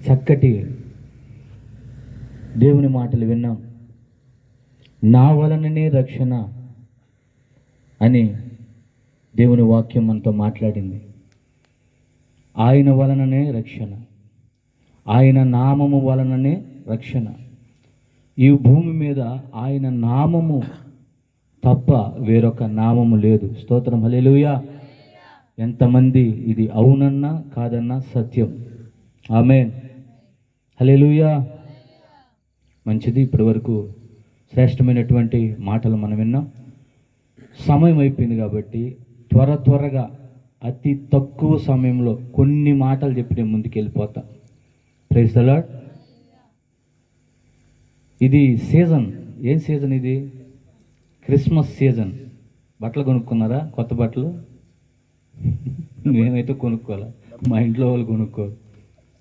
చక్కటి దేవుని మాటలు విన్నాం. నా వలననే రక్షణ అని దేవుని వాక్యం మనతో మాట్లాడింది. ఆయన వలననే రక్షణ, ఆయన నామము వలననే రక్షణ. ఈ భూమి మీద ఆయన నామము తప్ప వేరొక నామము లేదు. స్తోత్రం, హల్లెలూయా. ఎంతమంది ఇది అవునన్నా కాదన్నా సత్యం. ఆమేన్, హల్లెలూయా. మంచిది, ఇప్పటి వరకు శ్రేష్టమైనటువంటి మాటలు మనం విన్నాం. సమయం అయిపోయింది కాబట్టి త్వరగా అతి తక్కువ సమయంలో కొన్ని మాటలు చెప్పి నేను ముందుకు వెళ్ళిపోతా. Praise the Lord. ఇది సీజన్. ఏం సీజన్ ఇది? Christmas season. బట్టలు కొనుక్కున్నారా? కొత్త బట్టలు? మేమైతే కొనుక్కోవాలి, మా ఇంట్లో వాళ్ళు కొనుక్కోవాలి.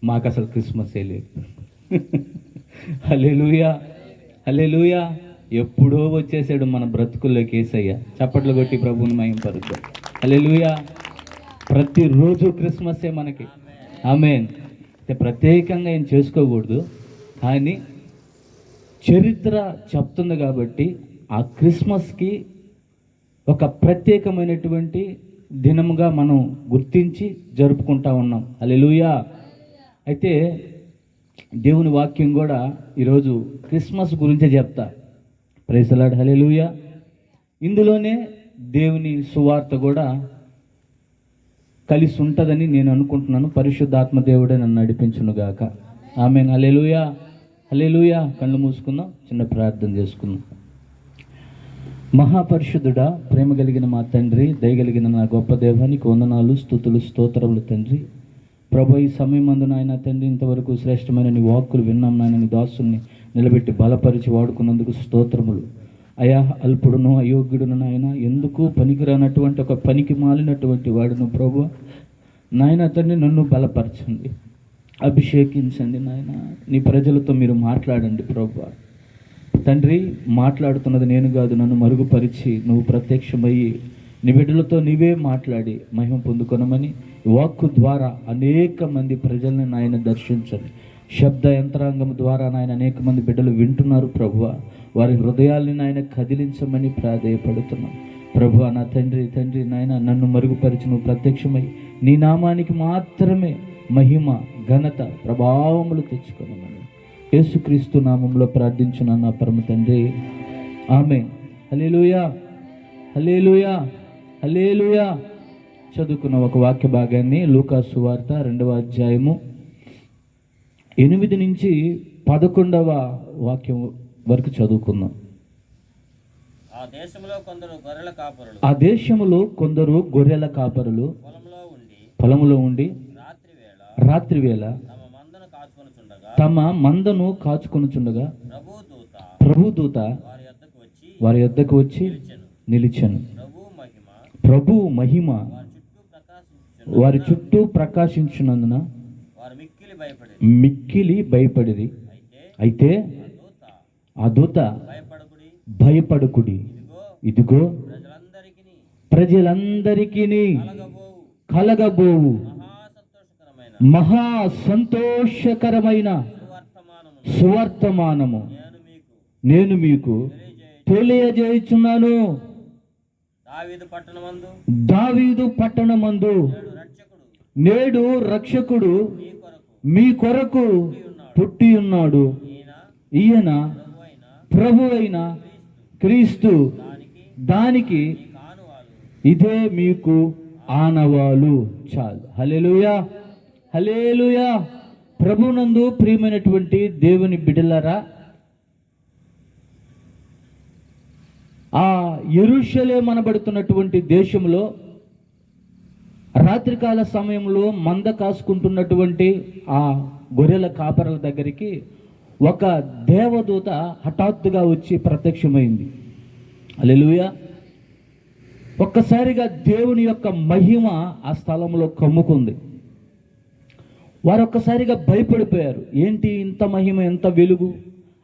మాకు అసలు క్రిస్మస్ ఏ లేదు. హల్లెలూయా, హల్లెలూయా. ఎప్పుడో వచ్చేసాడు మన బ్రతుకుల్లోకి యేసయ్య. చప్పట్లు కొట్టి ప్రభువుని మహిమపరుద్దాం. హల్లెలూయా. ప్రతిరోజు క్రిస్మస్సే మనకి. ఆమేన్. అంటే ప్రత్యేకంగా ఏం చేసుకోకూడదు, కానీ చరిత్ర చెప్తుంది కాబట్టి ఆ క్రిస్మస్కి ఒక ప్రత్యేకమైనటువంటి దినముగా మనం గుర్తించి జరుపుకుంటా ఉన్నాం. హల్లెలూయా. అయితే దేవుని వాక్యం కూడా ఈరోజు క్రిస్మస్ గురించే చెప్తా. ప్రైజ్ ది లార్డ్, హల్లెలూయా. ఇందులోనే దేవుని సువార్త కూడా కలిసి ఉంటుందని నేను అనుకుంటున్నాను. పరిశుద్ధాత్మ దేవుడే నన్ను నడిపించునుగాక. ఆమేన్, హల్లెలూయా, హల్లెలూయా. కళ్ళు మూసుకుందాం, చిన్న ప్రార్థన చేసుకుందాం. మహాపరిశుద్ధుడా, ప్రేమ కలిగిన మా తండ్రి, దయగలిగిన నా గొప్ప దేవానికి వందనాలు, స్తుతులు, స్తోత్రములు తండ్రి. ప్రభు, ఈ సమయం అందు నాయన తండ్రి, ఇంతవరకు శ్రేష్టమైన నీ వాక్కులు విన్నాం నాయన. నీ దాసుల్ని నిలబెట్టి బలపరిచి వాడుకున్నందుకు స్తోత్రములు. అయా, అల్పుడును అయోగ్యుడును నాయన, ఎందుకు పనికిరానటువంటి ఒక పనికి మాలినటువంటి వాడును ప్రభు నాయన తండ్రి. నన్ను బలపరచండి, అభిషేకించండి నాయన. నీ ప్రజలతో మీరు మాట్లాడండి ప్రభు తండ్రి. మాట్లాడుతున్నది నేను కాదు, నన్ను మరుగుపరిచి నువ్వు ప్రత్యక్షమయ్యి నీ బిడ్డలతో నీవే మాట్లాడి మహిమ పొందుకొనమని వాక్కు ద్వారా అనేక మంది ప్రజల్ని నాయన దర్శించండి. శబ్ద యంత్రాంగం ద్వారా నాయన అనేక మంది బిడ్డలు వింటున్నారు ప్రభువ. వారి హృదయాల్ని నాయన కదిలించమని ప్రాధేయపడుతున్నాం ప్రభువ. నా తండ్రి తండ్రి నాయన, నన్ను మరుగుపరిచి నువ్వు ప్రత్యక్షమై నీ నామానికి మాత్రమే మహిమ, ఘనత, ప్రభావములు తెచ్చుకొనమని యేసుక్రీస్తు నామంలో ప్రార్థించున్నాను నా పరమ తండ్రి. ఆమేన్. హల్లెలూయా, హల్లెలూయా, హల్లెలూయా. చదువుకున్న ఒక వాక్య భాగాన్ని లూకా సువార్త 2వ అధ్యాయము 8 నుంచి 11వ వాక్యం వరకు చదువుకుందాం. ఆ దేశంలో కొందరు గొర్రెల కాపరులు పొలములో ఉండి రాత్రివేళ తమ మందను కాచుకొనుచుండగా ప్రభుదూత వారి యొద్దకు వచ్చి నిలిచెను. ప్రభు మహిమ వారి చుట్టూ ప్రకాశించున్నందున మిక్కిలి భయపడిరి. అయితే ఆ దూత, భయపడకుడి, ఇదిగో ప్రజలందరికీ కలగబోవు మహా సంతోషకరమైన సువర్తమానము నేను మీకు తెలియజేయుచున్నాను. దావీదు పట్టణమందు నేడు రక్షకుడు మీ కొరకు పుట్టి ఉన్నాడు. ఈయన ప్రభు అయిన క్రీస్తు. దానికి ఇదే మీకు ఆనవాలు. చాలు. హల్లెలూయా, హల్లెలూయా. ప్రభునందు ప్రియమైనటువంటి దేవుని బిడ్డలారా, ఆ యెరూషలేము అనబడుతున్నటువంటి దేశంలో రాత్రికాల సమయంలో మంద కాసుకుంటున్నటువంటి ఆ గొర్రెల కాపరుల దగ్గరికి ఒక దేవదూత హఠాత్తుగా వచ్చి ప్రత్యక్షమైంది. హల్లెలూయా. ఒక్కసారిగా దేవుని యొక్క మహిమ ఆ స్థలంలో కమ్ముకుంది. వారు ఒక్కసారిగా భయపడిపోయారు. ఏంటి ఇంత మహిమ, ఎంత వెలుగు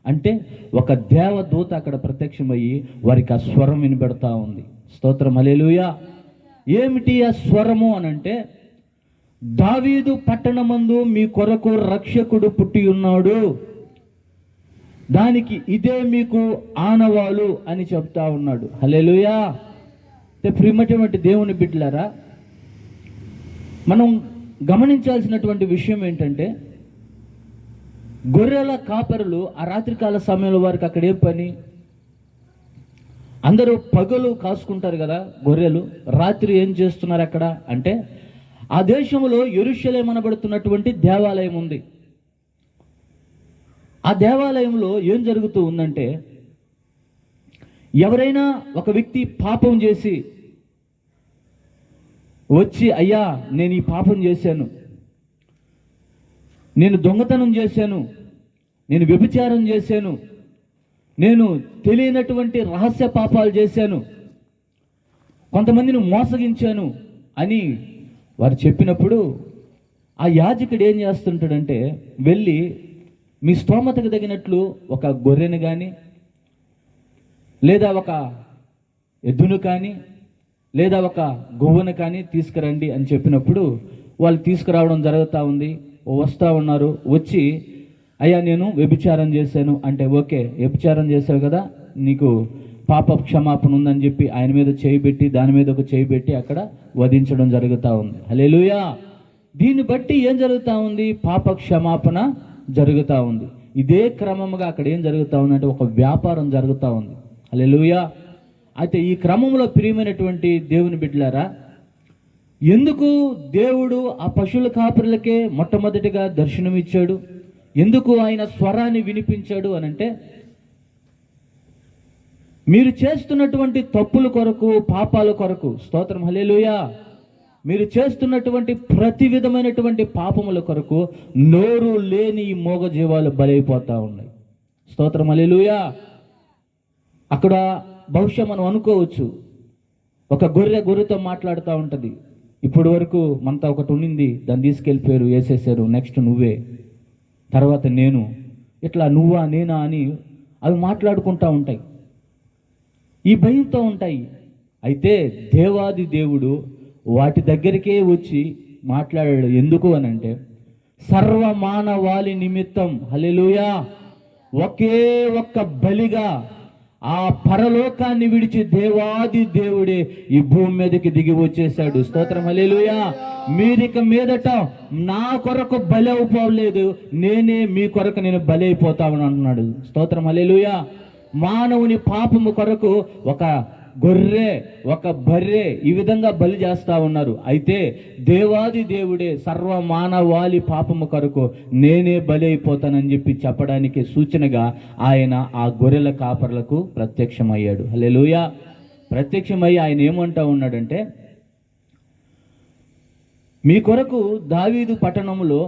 అంటే ఒక దేవదూత అక్కడ ప్రత్యక్షమయ్యి వారికి ఆ స్వరం వినబెడతా ఉంది. స్తోత్రం, హల్లెలూయా. ఏమిటి ఆ స్వరము అనంటే, దావీదు పట్టణమందు మీ కొరకు రక్షకుడు పుట్టి ఉన్నాడు, దానికి ఇదే మీకు ఆనవాలు అని చెప్తా ఉన్నాడు. హల్లెలూయా. ప్రియమైనటువంటి దేవుని బిడ్డలారా, మనం గమనించాల్సినటువంటి విషయం ఏంటంటే, గొర్రెల కాపరులు ఆ రాత్రికాల సమయంలో వారికి అక్కడ ఏం పని? అందరూ పగలు కాసుకుంటారు కదా గొర్రెలు, రాత్రి ఏం చేస్తున్నారు అక్కడ అంటే, ఆ దేశంలో యెరూషలేము అనబడుతున్నటువంటి దేవాలయం ఉంది. ఆ దేవాలయంలో ఏం జరుగుతూ ఉందంటే, ఎవరైనా ఒక వ్యక్తి పాపం చేసి వచ్చి, అయ్యా నేను ఈ పాపం చేశాను, నేను దొంగతనం చేశాను, నేను వ్యభిచారం చేశాను, నేను తెలియనటువంటి రహస్య పాపాలు చేశాను, కొంతమందిని మోసగించాను అని వారు చెప్పినప్పుడు ఆ యాజకుడు ఏం చేస్తుంటాడంటే, వెళ్ళి మీ స్తోమతకు తగినట్లు ఒక గొర్రెను కానీ, లేదా ఒక ఎద్దును కానీ, లేదా ఒక గొవ్వను కానీ తీసుకురండి అని చెప్పినప్పుడు వాళ్ళు తీసుకురావడం జరుగుతూ ఉంది. వస్తూ ఉన్నారు. వచ్చి, అయ్యా నేను వ్యభిచారం చేశాను అంటే, ఓకే వ్యభిచారం చేశావు కదా, నీకు పాప క్షమాపణ ఉందని చెప్పి ఆయన మీద చేయి పెట్టి, దాని మీద ఒక చేయి పెట్టి అక్కడ వధించడం జరుగుతూ ఉంది. హల్లెలూయా. దీన్ని బట్టి ఏం జరుగుతూ ఉంది? పాప క్షమాపణ జరుగుతూ ఉంది. ఇదే క్రమంగా అక్కడ ఏం జరుగుతూ ఉందంటే, ఒక వ్యాపారం జరుగుతూ ఉంది. హల్లెలూయా. అయితే ఈ క్రమంలో ప్రియమైనటువంటి దేవుని బిడ్డలారా, ఎందుకు దేవుడు ఆ పశువుల కాపరులకే మొట్టమొదటిగా దర్శనం ఇచ్చాడు? ఎందుకు ఆయన స్వరాన్ని వినిపించాడు అనంటే, మీరు చేస్తున్నటువంటి తప్పుల కొరకు, పాపాల కొరకు, స్తోత్రం హల్లెలూయా, మీరు చేస్తున్నటువంటి ప్రతి విధమైనటువంటి పాపముల కొరకు నోరు లేని ఈ మూగజీవాలు బలైపోతా ఉన్నాయి. స్తోత్రం హల్లెలూయా. అక్కడ బహుశా మనం అనుకోవచ్చు, ఒక గొర్రెతో మాట్లాడుతూ ఉంటుంది, ఇప్పటి వరకు మనతో ఒకటి ఉండింది, దాన్ని తీసుకెళ్ళిపోయారు, వేసేసారు, నెక్స్ట్ నువ్వే, తర్వాత నేను, ఇట్లా నువ్వా నేనా అని అవి మాట్లాడుకుంటూ ఉంటాయి, ఈ భయంతో ఉంటాయి. అయితే దేవాది దేవుడు వాటి దగ్గరికే వచ్చి మాట్లాడాడు. ఎందుకు అనంటే, సర్వమానవాళి నిమిత్తం, హల్లెలూయా, ఒకే ఒక్క బలిగా ఆ పరలోకాన్ని విడిచి దేవాది దేవుడే ఈ భూమి మీదకి దిగి వచ్చేసాడు. స్తోత్రం హల్లెలూయా. మీరిక మీదట నా కొరకు బలి అయిపోలేదు, నేనే మీ కొరకు నేను బలి అయిపోతామని అంటున్నాడు. స్తోత్రం హల్లెలూయా. మానవుని పాపము కొరకు ఒక గొర్రె, ఒక బర్రె ఈ విధంగా బలి చేస్తా ఉన్నారు. అయితే దేవాది దేవుడే సర్వమానవాళి పాపము కొరకు నేనే బలి అయిపోతానని చెప్పి చెప్పడానికి సూచనగా ఆయన ఆ గొర్రెల కాపర్లకు ప్రత్యక్షమయ్యాడు. హల్లెలూయా. ప్రత్యక్షమయ్యి ఆయన ఏమంటా ఉన్నాడంటే, మీ కొరకు దావీదు పట్టణంలో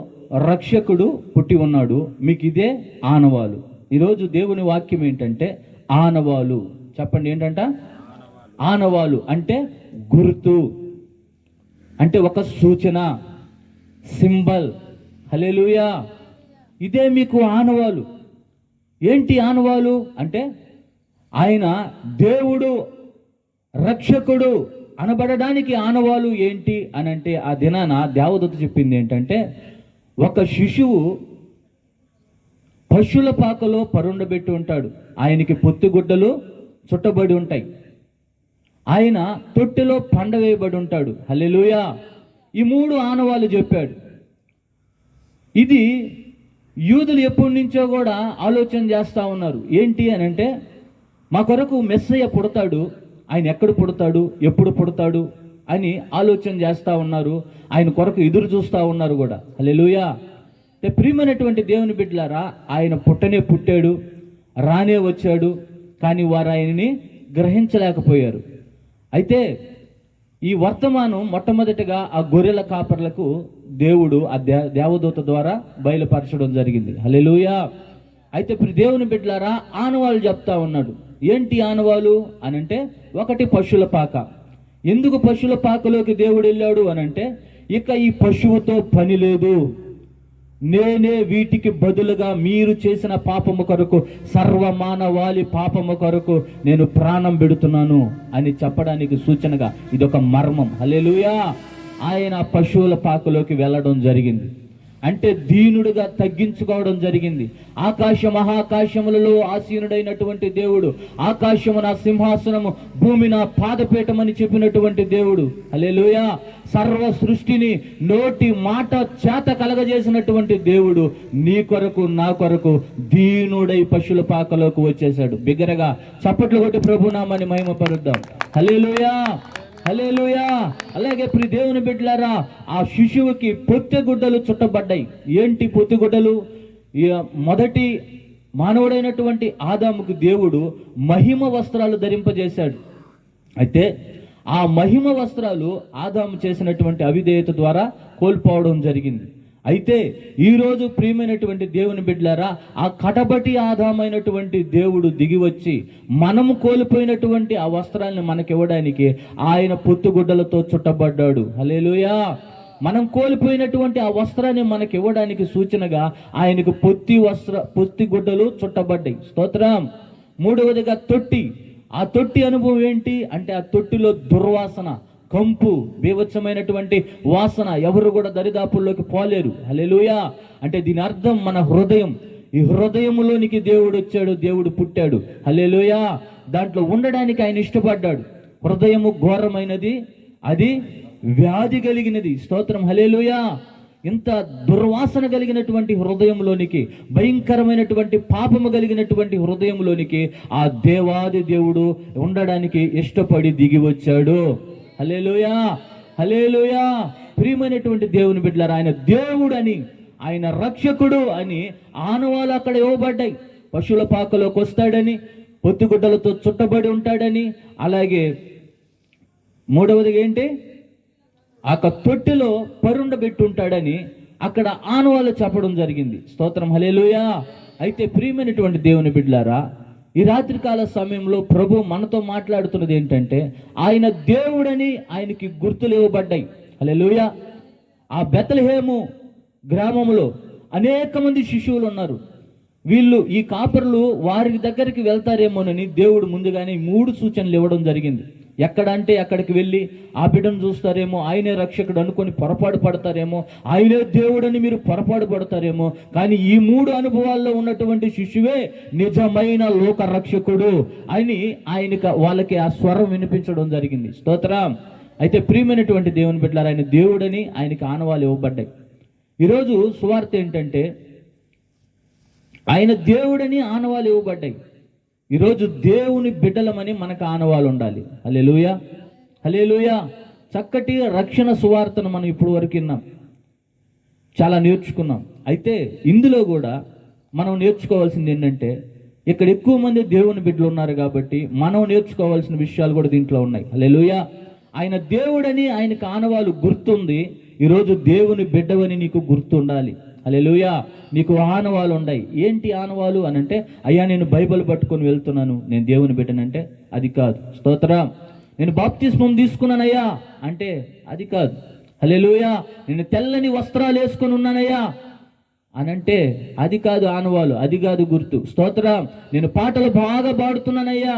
రక్షకుడు పుట్టి ఉన్నాడు, మీకు ఇదే ఆనవాలు. ఈరోజు దేవుని వాక్యం ఏంటంటే, ఆనవాలు. చెప్పండి, ఏంటంట? ఆనవాలు అంటే గుర్తు, అంటే ఒక సూచన, సింబల్. హల్లెలూయా. ఇదే మీకు ఆనవాలు. ఏంటి ఆనవాలు అంటే, ఆయన దేవుడు రక్షకుడు అనబడడానికి ఆనవాలు ఏంటి అనంటే, ఆ దినాన దేవదూత చెప్పింది ఏంటంటే, ఒక శిశువు పశువుల పాకలో పరుండబెట్టి ఉంటాడు, ఆయనకి పొత్తిగుడ్డలు చుట్టబడి ఉంటాయి, ఆయన తొట్టెలో పండ వేయబడి ఉంటాడు. హల్లెలూయా. ఈ 3 ఆనవాలు చెప్పాడు. ఇది యూదులు ఎప్పటి నుంచో కూడా ఆలోచన చేస్తూ ఉన్నారు. ఏంటి అని అంటే, మా కొరకు మెస్సయ్య పుడతాడు, ఆయన ఎక్కడ పుడతాడు, ఎప్పుడు పుడతాడు అని ఆలోచన చేస్తూ ఉన్నారు. ఆయన కొరకు ఎదురు చూస్తూ ఉన్నారు కూడా. హల్లెలూయా. ప్రియమైనటువంటి దేవుని బిడ్డలారా, ఆయన పుట్టనే పుట్టాడు, రానే వచ్చాడు, కానీ వారు ఆయనని గ్రహించలేకపోయారు. అయితే ఈ వర్తమానం మొట్టమొదటిగా ఆ గొర్రెల కాపర్లకు దేవుడు ఆ దేవదూత ద్వారా బయలుపరచడం జరిగింది. హల్లెలూయా. అయితే ఇప్పుడు దేవుని బిడ్డలారా, ఆనవాళ్ళు చెప్తా ఉన్నాడు. ఏంటి ఆనవాలు అనంటే, ఒకటి పశువుల పాక. ఎందుకు పశువుల పాకలోకి దేవుడు వెళ్ళాడు అనంటే, ఇక ఈ పశువుతో పని లేదు, నేనే వీటికి బదులుగా మీరు చేసిన పాపము కొరకు, సర్వమానవాళి పాపము కొరకు నేను ప్రాణం పెడుతున్నాను అని చెప్పడానికి సూచనగా ఇదొక మర్మం. హల్లెలూయా. ఆయన పశువుల పాకలోకి వెళ్ళడం జరిగింది. అంటే దీనుడుగా తగ్గించుకోవడం జరిగింది. ఆకాశ మహాకాశములలో ఆసీనుడైనటువంటి దేవుడు, ఆకాశము నా సింహాసనము, భూమి నా పాదపీఠమని చెప్పినటువంటి దేవుడు. హల్లెలూయా. సర్వ సృష్టిని నోటి మాట చేత కలగజేసినటువంటి దేవుడు నీ కొరకు నా కొరకు దీనుడై పశువుల పాకలోకి వచ్చేశాడు. బిగ్గరగా చప్పట్లు కొట్టి ప్రభునామాన్ని మహిమపరుద్దాం. హల్లెలూయా, హల్లెలూయా. అలాగే ప్రియ దేవుని బిడ్డలారా, ఆ శిశువుకి పొత్తిగుడ్డలు చుట్టబడ్డాయి. ఏంటి పొత్తిగుడ్డలు? మొదటి మానవుడైనటువంటి ఆదాముకు దేవుడు మహిమ వస్త్రాలు ధరింపజేశాడు. అయితే ఆ మహిమ వస్త్రాలు ఆదాము చేసినటువంటి అవిధేయత ద్వారా కోల్పోవడం జరిగింది. అయితే ఈరోజు ప్రియమైనటువంటి దేవుని బిడ్డలారా, ఆ కటబటి ఆదామైనటువంటి దేవుడు దిగి వచ్చి మనము కోల్పోయినటువంటి ఆ వస్త్రాలను మనకివ్వడానికి ఆయన పొత్తుగుడ్డలతో చుట్టబడ్డాడు. హల్లెలూయా. మనం కోల్పోయినటువంటి ఆ వస్త్రాన్ని మనకి ఇవ్వడానికి సూచనగా ఆయనకు పొత్తి గుడ్డలు చుట్టబడ్డాయి. స్తోత్రం. మూడవదిగా తొట్టి. ఆ తొట్టి అనుభవం ఏంటి అంటే, ఆ తొట్టిలో దుర్వాసన, కంపు, బీభత్సమైనటువంటి వాసన, ఎవరు కూడా దరిదాపుల్లోకి పోలేరు. హల్లెలూయా. అంటే దీని అర్థం మన హృదయం. ఈ హృదయములోనికి దేవుడు వచ్చాడు, దేవుడు పుట్టాడు. హల్లెలూయా. దాంట్లో ఉండడానికి ఆయన ఇష్టపడ్డాడు. హృదయము ఘోరమైనది, అది వ్యాధి కలిగినది. స్తోత్రం. హల్లెలూయా. ఇంత దుర్వాసన కలిగినటువంటి హృదయంలోనికి, భయంకరమైనటువంటి పాపము కలిగినటువంటి హృదయంలోనికి ఆ దేవాది దేవుడు ఉండడానికి ఇష్టపడి దిగి వచ్చాడు. హల్లెలూయా, హల్లెలూయా. ప్రియమైనటువంటి దేవుని బిడ్డలారా, ఆయన దేవుడని, ఆయన రక్షకుడు అని ఆనవాళ్ళు అక్కడ ఇవ్వబడ్డాయి. పశువుల పాకలోకి వస్తాడని, పొత్తిగుడ్డలతో చుట్టబడి ఉంటాడని, అలాగే మూడవది ఏంటి, ఆ తొట్టిలో పరుండబెట్టి ఉంటాడని అక్కడ ఆనవాళ్ళు చెప్పడం జరిగింది. స్తోత్రం. హల్లెలూయా. అయితే ప్రియమైనటువంటి దేవుని బిడ్డలారా, ఈ రాత్రికాల సమయంలో ప్రభు మనతో మాట్లాడుతున్నది ఏంటంటే, ఆయన దేవుడని ఆయనకి గుర్తులు ఇవ్వబడ్డాయి. హల్లెలూయా. ఆ బెత్లెహేము గ్రామంలో అనేక మంది శిశువులు ఉన్నారు. వీళ్ళు, ఈ కాపరులు వారి దగ్గరికి వెళ్తారేమోనని దేవుడు ముందుగానే 3 సూచనలు ఇవ్వడం జరిగింది. ఎక్కడ అంటే అక్కడికి వెళ్ళి ఆ బిడ్డను చూస్తారేమో, ఆయనే రక్షకుడు అనుకొని పొరపాటు పడతారేమో, ఆయనే దేవుడని మీరు పొరపాటు పడతారేమో. కానీ ఈ 3 అనుభవాల్లో ఉన్నటువంటి శిశువే నిజమైన లోక రక్షకుడు అని వాళ్ళకి ఆ స్వరం వినిపించడం జరిగింది. స్తోత్రం. అయితే ప్రియమైనటువంటి దేవుని బిడ్డలారా, ఆయన దేవుడని ఆయనకి ఆనవాళ్ళు ఇవ్వబడ్డాయి. ఈరోజు సువార్త ఏంటంటే, ఆయన దేవుడని ఆనవాళ్ళు ఇవ్వబడ్డాయి. ఈరోజు దేవుని బిడ్డలమని మనకు ఆనవాళ్ళు ఉండాలి. హల్లెలూయా, హల్లెలూయా. చక్కటి రక్షణ సువార్తను మనం ఇప్పుడు వరకు విన్నాం, చాలా నేర్చుకున్నాం. అయితే ఇందులో కూడా మనం నేర్చుకోవాల్సింది ఏంటంటే, ఇక్కడ ఎక్కువ మంది దేవుని బిడ్డలు ఉన్నారు కాబట్టి మనం నేర్చుకోవాల్సిన విషయాలు కూడా దీంట్లో ఉన్నాయి. హల్లెలూయా. ఆయన దేవుడని ఆయనకు ఆనవాళ్ళు గుర్తుంది. ఈరోజు దేవుని బిడ్డవని నీకు గుర్తుండాలి. హల్లెలూయా. నీకు ఆనవాళ్ళు ఉన్నాయి. ఏంటి ఆనవాళ్ళు అని అంటే, అయ్యా నేను బైబిల్ పట్టుకొని వెళ్తున్నాను, నేను దేవుని బిడ్డనంటే అది కాదు. స్తోత్రం. నేను బాప్తిస్మం తీసుకున్నానయ్యా అంటే అది కాదు. హల్లెలూయా. నేను తెల్లని వస్త్రాలు వేసుకొని ఉన్నానయ్యా అనంటే అది కాదు ఆనవాళ్ళు, అది కాదు గుర్తు. స్తోత్రం. నేను పాటలు బాగా పాడుతున్నానయ్యా,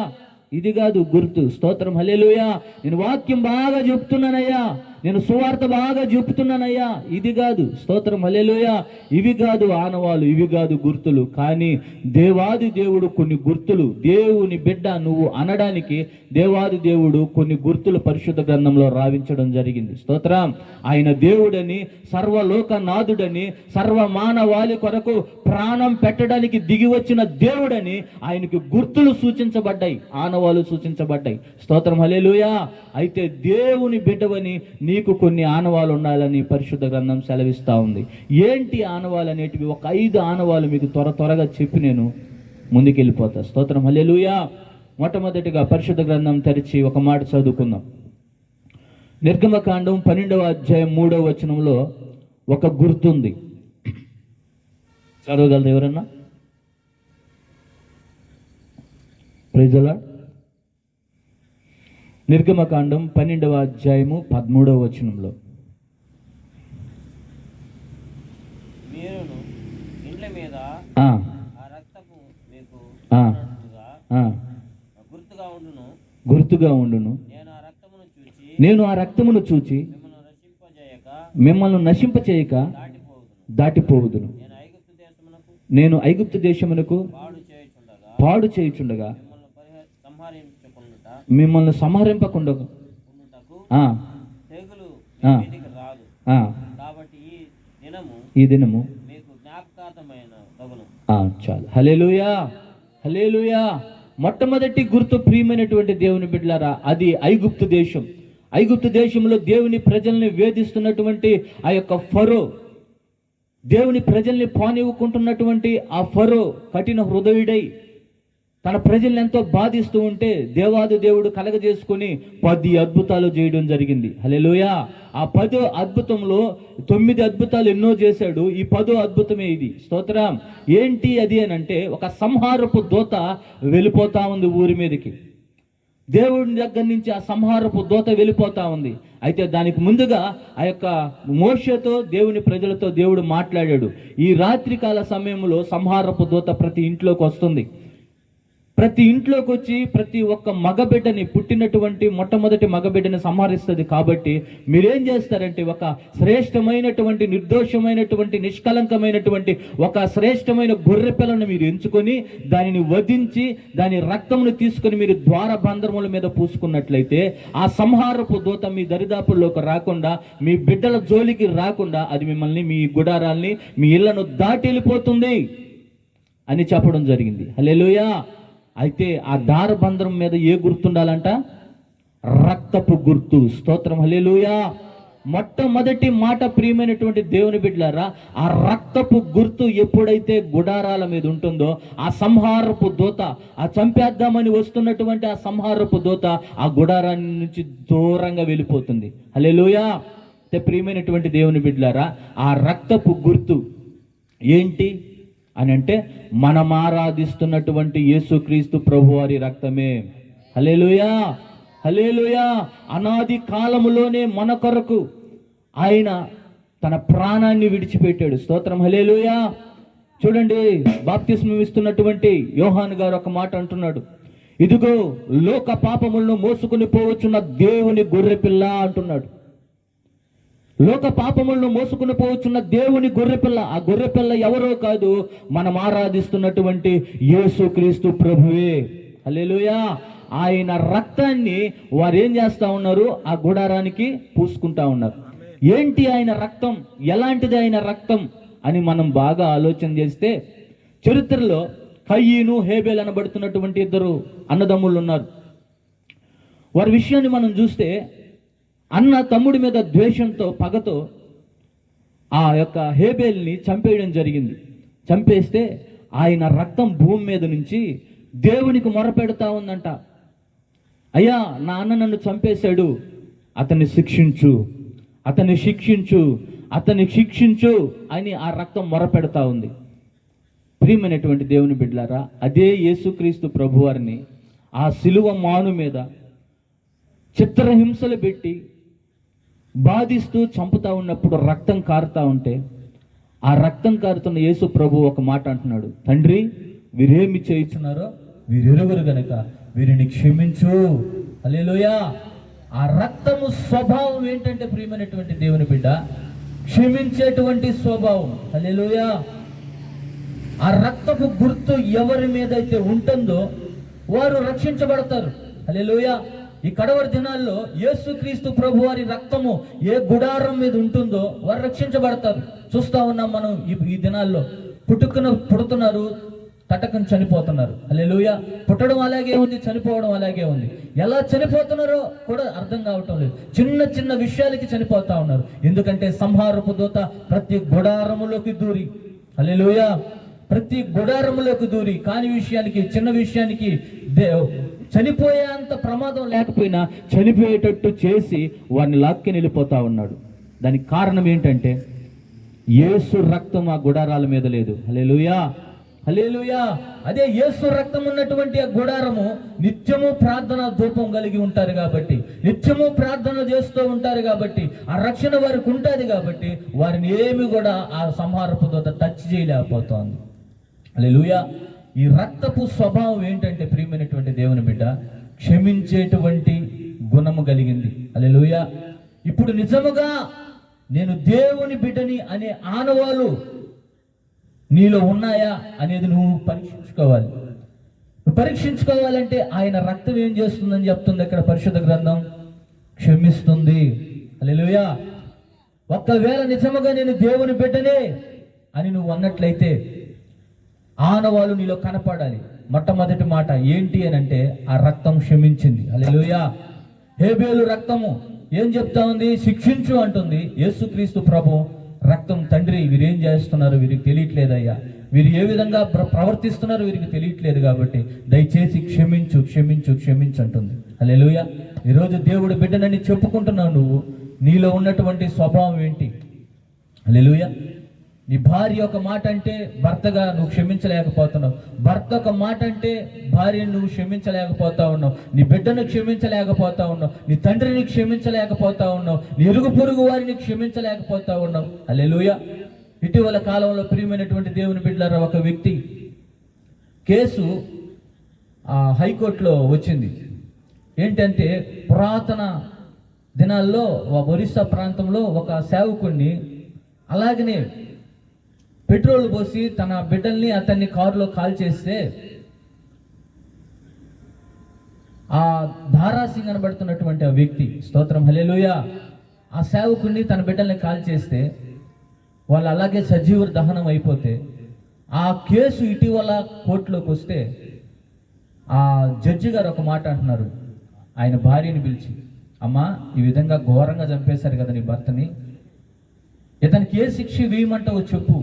ఇది కాదు గుర్తు. స్తోత్రం. హల్లెలూయా. నేను వాక్యం బాగా చెప్తున్నానయ్యా, నేను సువార్త బాగా చెప్తున్నానయ్యా, ఇది కాదు. స్తోత్రం. హల్లెలూయా. ఇవి కాదు ఆనవాళ్ళు, ఇవి కాదు గుర్తులు. కానీ దేవాది దేవుడు కొన్ని గుర్తులు, దేవుని బిడ్డ నువ్వు అనడానికి దేవాది దేవుడు కొన్ని గుర్తులు పరిశుద్ధ గ్రంథంలో రావించడం జరిగింది. స్తోత్రం. ఆయన దేవుడని, సర్వలోకనాథుడని, సర్వ మానవాళి కొరకు ప్రాణం పెట్టడానికి దిగి వచ్చిన దేవుడని ఆయనకు గుర్తులు సూచించబడ్డాయి, ఆనవాళ్ళు సూచించబడ్డాయి. స్తోత్రం. హల్లెలూయా. అయితే దేవుని బిడ్డవని నీకు కొన్ని ఆనవాళ్ళు ఉండాలని పరిశుద్ధ గ్రంథం సెలవిస్తూ ఉంది. ఏంటి ఆనవాళ్ళు అనేటివి? ఒక 5 ఆనవాళ్ళు మీకు త్వరగా చెప్పి నేను ముందుకెళ్ళిపోతా. స్తోత్రం. హల్లెలూయా. మొట్టమొదటిగా పరిశుద్ధ గ్రంథం తెరిచి ఒక మాట చదువుకుందాం. నిర్గమకాండం 12వ అధ్యాయం 3వ వచనంలో ఒక గుర్తుంది. చదవగలరు ఎవరన్నా? Praise the Lord. నిర్గమకాండం 12వ అధ్యాయము 13వ వచనంలో, మీరును ఇండ్ల మీద ఆ రక్తపు మీకు గుర్తుగా ఉండును. నేను ఆ రక్తమును చూచి మిమ్మల్ని నశింప చేయక దాటిపోవుదును. దాటిపోవుదును. నేను ఐగుప్తు దేశమునకు నేను ఐగుప్తు దేశమునకు పాడు చేయుచుండగా సంహరించుకుండగా మిమ్మల్ని సంహరింపకుండా ఉండుటకు ఆ, తెగులు ఆ. మీ మీదికి రాదు. ఆ, కాబట్టి ఈ దినము మీకు జ్ఞాపకార్థమైన తగును. చాలు. హల్లెలూయా, హల్లెలూయా. మొట్టమొదటి గుర్తు ప్రియమైనటువంటి దేవుని బిడ్డలారా, అది ఐగుప్తు దేశం. ఐగుప్తు దేశంలో దేవుని ప్రజల్ని వేధిస్తున్నటువంటి ఆ యొక్క ఫరో, దేవుని ప్రజల్ని పానివ్వకుంటున్నటువంటి ఆ ఫరో కఠిన హృదయుడై తన ప్రజల్ని ఎంతో బాధిస్తూ ఉంటే దేవాది దేవుడు కలగజేసుకుని 10 అద్భుతాలు చేయడం జరిగింది. హల్లెలూయా. ఆ 10 అద్భుతంలో 9 అద్భుతాలు ఎన్నో చేశాడు. ఈ 10 అద్భుతమే ఇది. స్తోత్రం. ఏంటి అది అని అంటే, ఒక సంహారపు దూత వెళ్ళిపోతా ఉంది ఊరి మీదకి. దేవుడి దగ్గర నుంచి ఆ సంహారపు దూత వెళ్ళిపోతా ఉంది. అయితే దానికి ముందుగా ఆ యొక్క మోషేతో దేవుని ప్రజలతో దేవుడు మాట్లాడాడు. ఈ రాత్రికాల సమయంలో సంహారపు దూత ప్రతి ఇంట్లోకి వస్తుంది. ప్రతి ఇంట్లోకి వచ్చి ప్రతి ఒక్క మగబిడ్డని, పుట్టినటువంటి మొట్టమొదటి మగబిడ్డని సంహరిస్తుంది. కాబట్టి మీరేం చేస్తారంటే, ఒక శ్రేష్టమైనటువంటి, నిర్దోషమైనటువంటి, నిష్కలంకమైనటువంటి ఒక శ్రేష్టమైన గొర్రె పిల్లను మీరు ఎంచుకొని దానిని వధించి దాని రక్తమును తీసుకొని మీరు ద్వారబంధముల మీద పూసుకున్నట్లయితే ఆ సంహారపు దూత మీ దరిదాపుల్లోకి రాకుండా, మీ బిడ్డల జోలికి రాకుండా అది మిమ్మల్ని, మీ గుడారాల్ని, మీ ఇళ్లను దాటి వెళ్ళిపోతుంది అని చెప్పడం జరిగింది. హల్లెలూయా. అయితే ఆ దారబంధం మీద ఏ గుర్తుండాలంట? రక్తపు గుర్తు. స్తోత్రం. హల్లెలూయా. మొట్టమొదటి మాట ప్రియమైనటువంటి దేవుని బిడ్డలారా, ఆ రక్తపు గుర్తు ఎప్పుడైతే గుడారాల మీద ఉంటుందో ఆ సంహారపు దూత, ఆ చంపేద్దామని వస్తున్నటువంటి ఆ సంహారపు దూత ఆ గుడారాన్ని నుంచి దూరంగా వెళ్ళిపోతుంది. హల్లెలూయా. ప్రియమైనటువంటి దేవుని బిడ్డలారా, ఆ రక్తపు గుర్తు ఏంటి అని అంటే, మనం ఆరాధిస్తున్నటువంటి యేసుక్రీస్తు ప్రభువారి రక్తమే. హల్లెలూయా, హల్లెలూయా. అనాది కాలములోనే మన కొరకు ఆయన తన ప్రాణాన్ని విడిచిపెట్టాడు. స్తోత్రం. హల్లెలూయా. చూడండి, బాప్తిస్మం ఇస్తున్నటువంటి యోహాను గారు ఒక మాట అంటున్నాడు. ఇదిగో లోక పాపములను మోసుకుని పోవచ్చున్న దేవుని గొర్రెపిల్ల అంటున్నాడు. లోక పాపములను మోసుకుని పోవచ్చున్న దేవుని గొర్రెపిల్ల. ఆ గొర్రెపిల్ల ఎవరో కాదు, మనం ఆరాధిస్తున్నటువంటి యేసుక్రీస్తు ప్రభువే. హల్లెలూయా. ఆయన రక్తాన్ని వారు ఏం చేస్తా ఉన్నారు? ఆ గుడారానికి పూసుకుంటా ఉన్నారు. ఏంటి ఆయన రక్తం? ఎలాంటిది ఆయన రక్తం అని మనం బాగా ఆలోచన చేస్తే, చరిత్రలో కయ్యీను, హేబేల్ అనబడుతున్నటువంటి 2 అన్నదమ్ముళ్ళు ఉన్నారు. వారి విషయాన్ని మనం చూస్తే, అన్న తమ్ముడి మీద ద్వేషంతో, పగతో ఆ యొక్క హేబేల్ని చంపేయడం జరిగింది. చంపేస్తే ఆయన రక్తం భూమి మీద నుంచి దేవునికి మొరపెడతా ఉందంట. అయ్యా, నా అన్న నన్ను చంపేశాడు, అతన్ని శిక్షించు, అతన్ని శిక్షించు, అతన్ని శిక్షించు అని ఆ రక్తం మొరపెడతా ఉంది. ప్రియమైనటువంటి దేవుని బిడ్డలారా, అదే యేసుక్రీస్తు ప్రభువారిని ఆ సిలువ మాను మీద చిత్రహింసలు పెట్టి బాధిస్తూ చంపుతా ఉన్నప్పుడు రక్తం కారుతా ఉంటే, ఆ రక్తం కారుతున్న యేసు ప్రభు ఒక మాట అంటున్నాడు, తండ్రి, వీరేమి చేయుచున్నారో వీరెరుగరు గనక వీరిని క్షమించు. హల్లెలూయా. ఆ రక్తము స్వభావం ఏంటంటే ప్రియమైనటువంటి దేవుని బిడ్డ, క్షమించేటువంటి స్వభావం. హల్లెలూయా. ఆ రక్తపు గుర్తు ఎవరి మీద అయితే ఉంటుందో వారు రక్షించబడతారు. హల్లెలూయా. ఈ కడవరి దినాల్లో యేసుక్రీస్తు ప్రభు వారి రక్తము ఏ గుడారం మీద ఉంటుందో వారు రక్షించబడతారు. చూస్తా ఉన్నాం మనం ఈ దినాల్లో. పుడుతున్నారు, తటకని చనిపోతున్నారు. హల్లెలూయా. పుట్టడం అలాగే ఉంది, చనిపోవడం అలాగే ఉంది. ఎలా చనిపోతున్నారో కూడా అర్థం కావటం లేదు. చిన్న చిన్న విషయాలకి చనిపోతా ఉన్నారు. ఎందుకంటే సంహారపు దూత ప్రతి గుడారములోకి దూరి, హల్లెలూయా, ప్రతి గుడారములోకి దూరి కాని విషయానికి, చిన్న విషయానికి చనిపోయేంత ప్రమాదం లేకపోయినా చనిపోయేటట్టు చేసి వారిని లాక్కి వెళ్ళిపోతా ఉన్నాడు. దానికి కారణం ఏంటంటే యేసు రక్తం ఆ గుడారాల మీద లేదు. హల్లెలూయా, హల్లెలూయా. అదే యేసు రక్తం ఉన్నటువంటి ఆ గుడారము నిత్యము ప్రార్థన ధూపం కలిగి ఉంటారు కాబట్టి, నిత్యము ప్రార్థన చేస్తూ ఉంటారు కాబట్టి, ఆ రక్షణ వారికి ఉంటుంది కాబట్టి వారిని ఏమి కూడా ఆ సంహారపు దూత టచ్ చేయలేకపోతోంది. హల్లెలూయా. ఈ రక్తపు స్వభావం ఏంటంటే ప్రియమైనటువంటి దేవుని బిడ్డ, క్షమించేటువంటి గుణము కలిగింది. హల్లెలూయా. ఇప్పుడు నిజముగా నేను దేవుని బిడ్డని అనే ఆనవాలు నీలో ఉన్నాయా అనేది నువ్వు పరీక్షించుకోవాలి. నువ్వు పరీక్షించుకోవాలంటే ఆయన రక్తం ఏం చేస్తుందని చెప్తుంది ఇక్కడ పరిశుద్ధ గ్రంథం, క్షమిస్తుంది. హల్లెలూయా. ఒక్కవేళ నిజముగా నేను దేవుని బిడ్డనే అని నువ్వు అన్నట్లయితే ఆనవాలు నీలో కనపడాలి. మొట్టమొదటి మాట ఏంటి అని అంటే ఆ రక్తం క్షమించింది. హల్లెలూయా. హేబేలు రక్తము ఏం చెప్తా ఉంది? శిక్షించు అంటుంది. యేసుక్రీస్తు ప్రభు రక్తం, తండ్రి వీరేం చేస్తున్నారు వీరికి తెలియట్లేదయ్యా, వీరు ఏ విధంగా ప్రవర్తిస్తున్నారు వీరికి తెలియట్లేదు కాబట్టి దయచేసి క్షమించు క్షమించు క్షమించు అంటుంది. హల్లెలూయా. ఈరోజు దేవుడు బిడ్డనని చెప్పుకుంటున్నావు, నువ్వు నీలో ఉన్నటువంటి స్వభావం ఏంటి? హల్లెలూయా. నీ భార్య ఒక మాట అంటే భర్తగా నువ్వు క్షమించలేకపోతున్నావు, భర్త ఒక మాట అంటే భార్యను నువ్వు క్షమించలేకపోతా ఉన్నావు, నీ బిడ్డను క్షమించలేకపోతా ఉన్నావు, నీ తండ్రిని క్షమించలేకపోతా ఉన్నావు, నీ ఇరుగు పొరుగు వారిని క్షమించలేకపోతా ఉన్నావు. హల్లెలూయా. ఇటీవల కాలంలో ప్రియమైనటువంటి దేవుని బిడ్డలారా, ఒక వ్యక్తి కేసు హైకోర్టులో వచ్చింది. ఏంటంటే పురాతన దినాల్లో ఒరిస్సా ప్రాంతంలో ఒక సేవకుడిని అలాగనే పెట్రోల్ పోసి తన బిడ్డల్ని అతన్ని కారులో కాల్ చేస్తే ఆ ధారాసింగ్ అనబడుతున్నటువంటి ఆ వ్యక్తి, స్తోత్రం హల్లెలూయా, ఆ సేవకుడిని తన బిడ్డల్ని కాల్ చేస్తే వాళ్ళు అలాగే సజీవ దహనం అయిపోతే ఆ కేసు ఇటీవల కోర్టులోకి వస్తే ఆ జడ్జి గారు ఒక మాట అంటున్నారు. ఆయన భార్యని పిలిచి, అమ్మా ఈ విధంగా ఘోరంగా చంపేశారు కదా నీ భర్తని, ఇతనికి ఏ శిక్ష వేయమంటావో చెప్పు,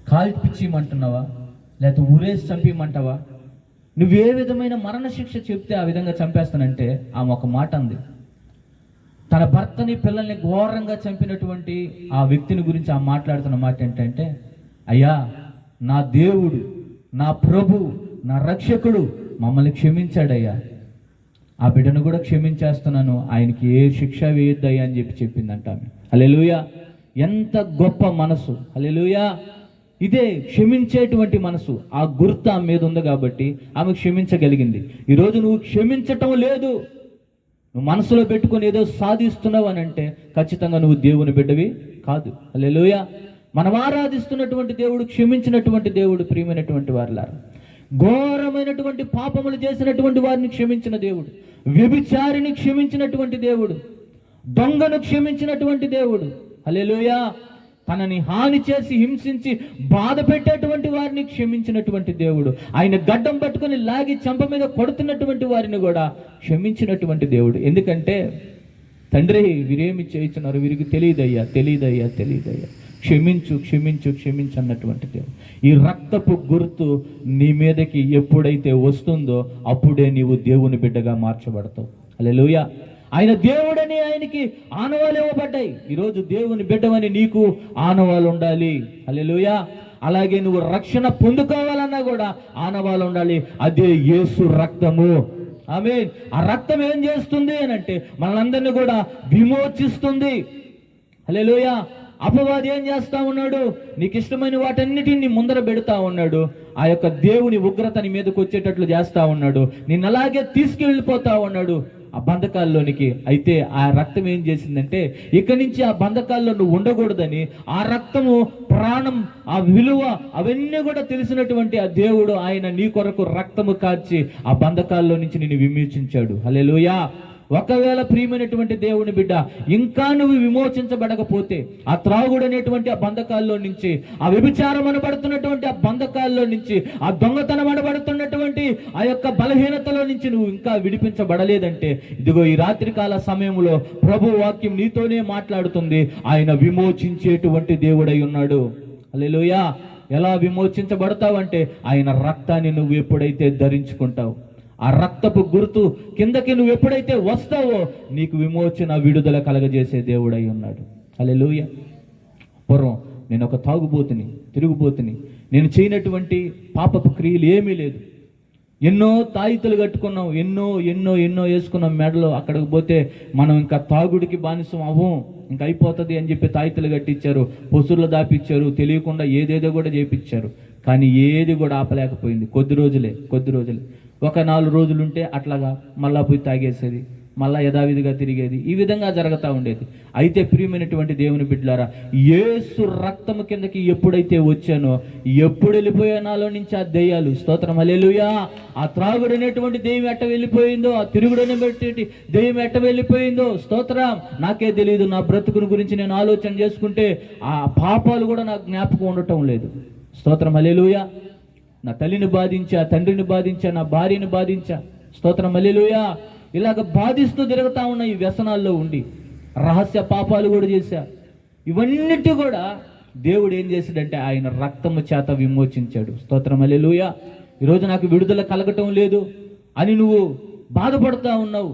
కాల్పిచ్చిమంటున్నావా లేకపోతే ఊరేసి చంపేయమంటావా, నువ్వు ఏ విధమైన మరణ శిక్ష చెప్తే ఆ విధంగా చంపేస్తానంటే ఆమె ఒక మాట అంది. తన భర్తని పిల్లల్ని ఘోరంగా చంపినటువంటి ఆ వ్యక్తిని గురించి ఆ మాట్లాడుతున్న మాట ఏంటంటే, అయ్యా నా దేవుడు, నా ప్రభు, నా రక్షకుడు మమ్మల్ని క్షమించాడయ్యా, ఆ బిడ్డను కూడా క్షమించేస్తున్నాను, ఆయనకి ఏ శిక్ష వేయొద్దయ్యా అని చెప్పిందంట ఆమె. హల్లెలూయా. ఎంత గొప్ప మనసు. హల్లెలూయా. ఇదే క్షమించేటువంటి మనసు, ఆ గుర్తు ఆమె మీద ఉంది కాబట్టి ఆమె క్షమించగలిగింది. ఈరోజు నువ్వు క్షమించటం లేదు, నువ్వు మనసులో పెట్టుకొని ఏదో సాధిస్తున్నావు అని అంటే ఖచ్చితంగా నువ్వు దేవుని బిడ్డవి కాదు. హల్లెలూయా. మనం ఆరాధిస్తున్నటువంటి దేవుడు క్షమించినటువంటి దేవుడు. ప్రియమైనటువంటి వారులారా, ఘోరమైనటువంటి పాపములు చేసినటువంటి వారిని క్షమించిన దేవుడు, వ్యభిచారిని క్షమించినటువంటి దేవుడు, దొంగను క్షమించినటువంటి దేవుడు. హల్లెలూయా. తనని హాని చేసి హింసించి బాధ పెట్టేటువంటి వారిని క్షమించినటువంటి దేవుడు, ఆయన గడ్డం పట్టుకొని లాగి చెంప మీద కొడుతున్నటువంటి వారిని కూడా క్షమించినటువంటి దేవుడు. ఎందుకంటే తండ్రి వీరేమి చేయించున్నారు వీరికి తెలియదయ్యా తెలియదయ్యా తెలియదయ్యా, క్షమించు క్షమించు క్షమించు అన్నటువంటి దేవుడు. ఈ రక్తపు గుర్తు నీ మీదకి ఎప్పుడైతే వస్తుందో అప్పుడే నీవు దేవుని బిడ్డగా మార్చబడతావు. హల్లెలూయా. ఆయన దేవుడని ఆయనకి ఆనవాలు ఇవ్వబడ్డాయి. ఈరోజు దేవుని బిడ్డవని నీకు ఆనవాలు ఉండాలి. హల్లెలూయా. అలాగే నువ్వు రక్షణ పొందుకోవాలన్నా కూడా ఆనవాలు ఉండాలి. అదే యేసు రక్తము. ఆమేన్. ఆ రక్తం ఏం చేస్తుంది అని అంటే మనందరినీ కూడా విమోచిస్తుంది. హల్లెలూయా. అపవాది ఏం చేస్తా ఉన్నాడు? నీకు ఇష్టమైన వాటన్నిటిని ముందర పెడతా ఉన్నాడు. ఆ యొక్క దేవుని ఉగ్రత నీ మీదకి వచ్చేటట్లు చేస్తా ఉన్నాడు. నిన్ను అలాగే తీసుకెళ్ళిపోతా ఉన్నాడు ఆ బంధకాల్లోనికి. అయితే ఆ రక్తం ఏం చేసిందంటే ఇక్కడి నుంచి ఆ బంధకాల్లో నువ్వు ఉండకూడదని ఆ రక్తము, ప్రాణం, ఆ విలువ అవన్నీ కూడా తెలిసినటువంటి ఆ దేవుడు ఆయన నీ కొరకు రక్తము కార్చి ఆ బంధకాల్లో నుంచి నిన్ను విమోచించాడు. హల్లెలూయా. ఒకవేళ ప్రియమైనటువంటి దేవుని బిడ్డ ఇంకా నువ్వు విమోచించబడకపోతే ఆ త్రాగుడు అనేటువంటి ఆ బంధకాల్లో నుంచి, ఆ వ్యభిచారం అనబడుతున్నటువంటి ఆ బంధకాల్లో నుంచి, ఆ దొంగతనం అనబడుతున్నటువంటి ఆ యొక్క బలహీనతలో నుంచి నువ్వు ఇంకా విడిపించబడలేదంటే ఇదిగో ఈ రాత్రికాల సమయంలో ప్రభు వాక్యం నీతోనే మాట్లాడుతుంది. ఆయన విమోచించేటువంటి దేవుడై ఉన్నాడు. హల్లెలూయా. ఎలా విమోచించబడతావంటే ఆయన రక్తాన్ని నువ్వు ఎప్పుడైతే ధరించుకుంటావు, ఆ రక్తపు గుర్తు కిందకి నువ్వు ఎప్పుడైతే వస్తావో నీకు విమోచన, విడుదల కలగజేసే దేవుడై ఉన్నాడు. హల్లెలూయా. పూర్వం నేను ఒక తాగుబోతుని, తిరుగుబోతుని, నేను చేయనటువంటి పాపపు క్రియలు ఏమీ లేదు. ఎన్నో తాయితులు కట్టుకున్నాం, ఎన్నో ఎన్నో ఎన్నో వేసుకున్నాం మెడలో. అక్కడికి పోతే మనం ఇంకా తాగుడికి బానిసం అవ్వం, ఇంకా అయిపోతుంది అని చెప్పి తాయితులు కట్టించారు, పొసుర్లు దాపిచ్చారు, తెలియకుండా ఏదేదో కూడా చేపించారు. కానీ ఏది కూడా ఆపలేకపోయింది. కొద్ది రోజులే. ఒక 4 రోజులుంటే అట్లాగా మళ్ళా పోయి తాగేసేది, మళ్ళా యథావిధిగా తిరిగేది. ఈ విధంగా జరుగుతూ ఉండేది. అయితే ప్రియమైనటువంటి దేవుని బిడ్డలారా, యేసు రక్తము కిందకి ఎప్పుడైతే వచ్చానో, ఎప్పుడు వెళ్ళిపోయా నాలో నుంచి ఆ దెయ్యాలు. స్తోత్రం, హల్లెలూయా. ఆ త్రాగుడు అనేటువంటి దెయ్యం ఎట్ట వెళ్ళిపోయిందో, ఆ తిరుగుడనే బట్టి దెయ్యం ఎట్ట వెళ్ళిపోయిందో, స్తోత్రం, నాకే తెలియదు. నా బ్రతుకుని గురించి నేను ఆలోచన చేసుకుంటే ఆ పాపాలు కూడా నాకు జ్ఞాపకం ఉండటం లేదు. స్తోత్రం, హల్లెలూయా. నా తల్లిని బాధించా, తండ్రిని బాధించా, నా భార్యని బాధించా. స్తోత్రం, హల్లెలూయా. ఇలాగ బాధిస్తూ తిరుగుతా ఉన్న ఈ వ్యసనాల్లో ఉండి రహస్య పాపాలు కూడా చేశా. ఇవన్నిటి కూడా దేవుడు ఏం చేశాడంటే ఆయన రక్తము చేత విమోచించాడు. స్తోత్రం, హల్లెలూయా. ఈరోజు నాకు విడుదల కలగటం లేదు అని నువ్వు బాధపడుతూ ఉన్నావు,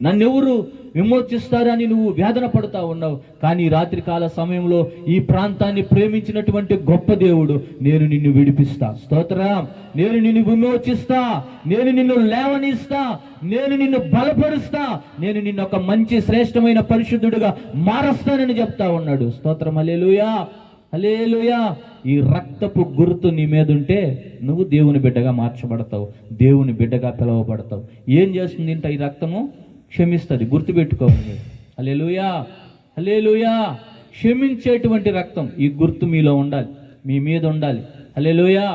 నన్నెవరు విమోచిస్తారని నువ్వు వేదన పడుతూ ఉన్నావు. కానీ రాత్రికాల సమయంలో ఈ ప్రాంతాన్ని ప్రేమించినటువంటి గొప్ప దేవుడు, నేను నిన్ను విడిపిస్తా. స్తోత్రం, నేను నిన్ను విమోచిస్తా, నేను నిన్ను లేవనిస్తా, నేను నిన్ను బలపరుస్తా, నేను నిన్ను ఒక మంచి శ్రేష్టమైన పరిశుద్ధుడిగా మారుస్తానని చెప్తా ఉన్నాడు. స్తోత్రం, హల్లెలూయా, హల్లెలూయా. ఈ రక్తపు గుర్తు నీ మీద ఉంటే నువ్వు దేవుని బిడ్డగా మార్చబడతావు, దేవుని బిడ్డగా పిలువబడతావు. ఏం చేస్తుంది ఇంత ఈ రక్తము? క్షమిస్తుంది. గుర్తుపెట్టుకోండి. హల్లెలూయా, హల్లెలూయా. క్షమించేటువంటి రక్తం, ఈ గుర్తు మీలో ఉండాలి, మీ మీద ఉండాలి. హల్లెలూయా.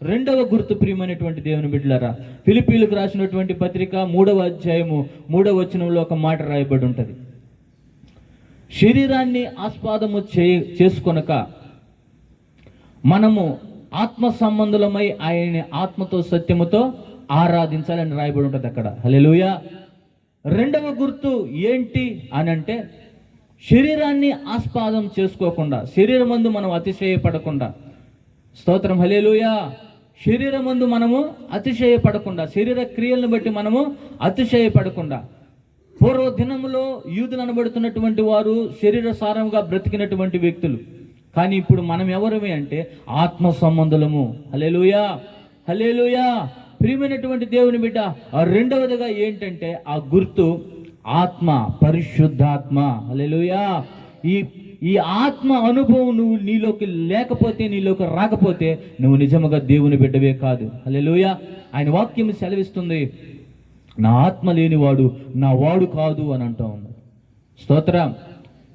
రెండవ గుర్తు ప్రియమైనటువంటి దేవుని బిడ్డలారా, ఫిలిప్పీలకు రాసినటువంటి పత్రిక 3వ అధ్యాయము 3వ వచనంలో ఒక మాట రాయబడి ఉంటుంది. శరీరాన్ని ఆస్పాదము చేసుకొనక మనము ఆత్మ సంబంధులమై ఆయన ఆత్మతో సత్యముతో ఆరాధించాలని రాయబడి ఉంటుంది అక్కడ. హల్లెలూయా. రెండవ గుర్తు ఏంటి అని అంటే, శరీరాన్ని ఆస్పాదం చేసుకోకుండా, శరీరమందు మనం అతిశయపడకుండా. స్తోత్రం, హల్లెలూయా. శరీరమందు మనము అతిశయపడకుండా, శరీర క్రియలను బట్టి మనము అతిశయపడకుండా. పూర్వ దినములో యూదులు అనబడుతున్నటువంటి వారు శరీర సారంగా బ్రతికినటువంటి వ్యక్తులు. కానీ ఇప్పుడు మనం ఎవరమే అంటే ఆత్మ సంబంధులము. హల్లెలూయా, హల్లెలూయా. ప్రియమైనటువంటి దేవుని బిడ్డ, రెండవదిగా ఏంటంటే ఆ గుర్తు ఆత్మ, పరిశుద్ధాత్మ. హల్లెలూయా. ఈ ఆత్మ అనుభవం నువ్వు నీలోకి లేకపోతే, నీలోకి రాకపోతే నువ్వు నిజముగా దేవుని బిడ్డవే కాదు. హల్లెలూయా. ఆయన వాక్యం సెలవిస్తుంది, నా ఆత్మ లేనివాడు నా వాడు కాదు అని అంటూ ఉంది. స్తోత్రం.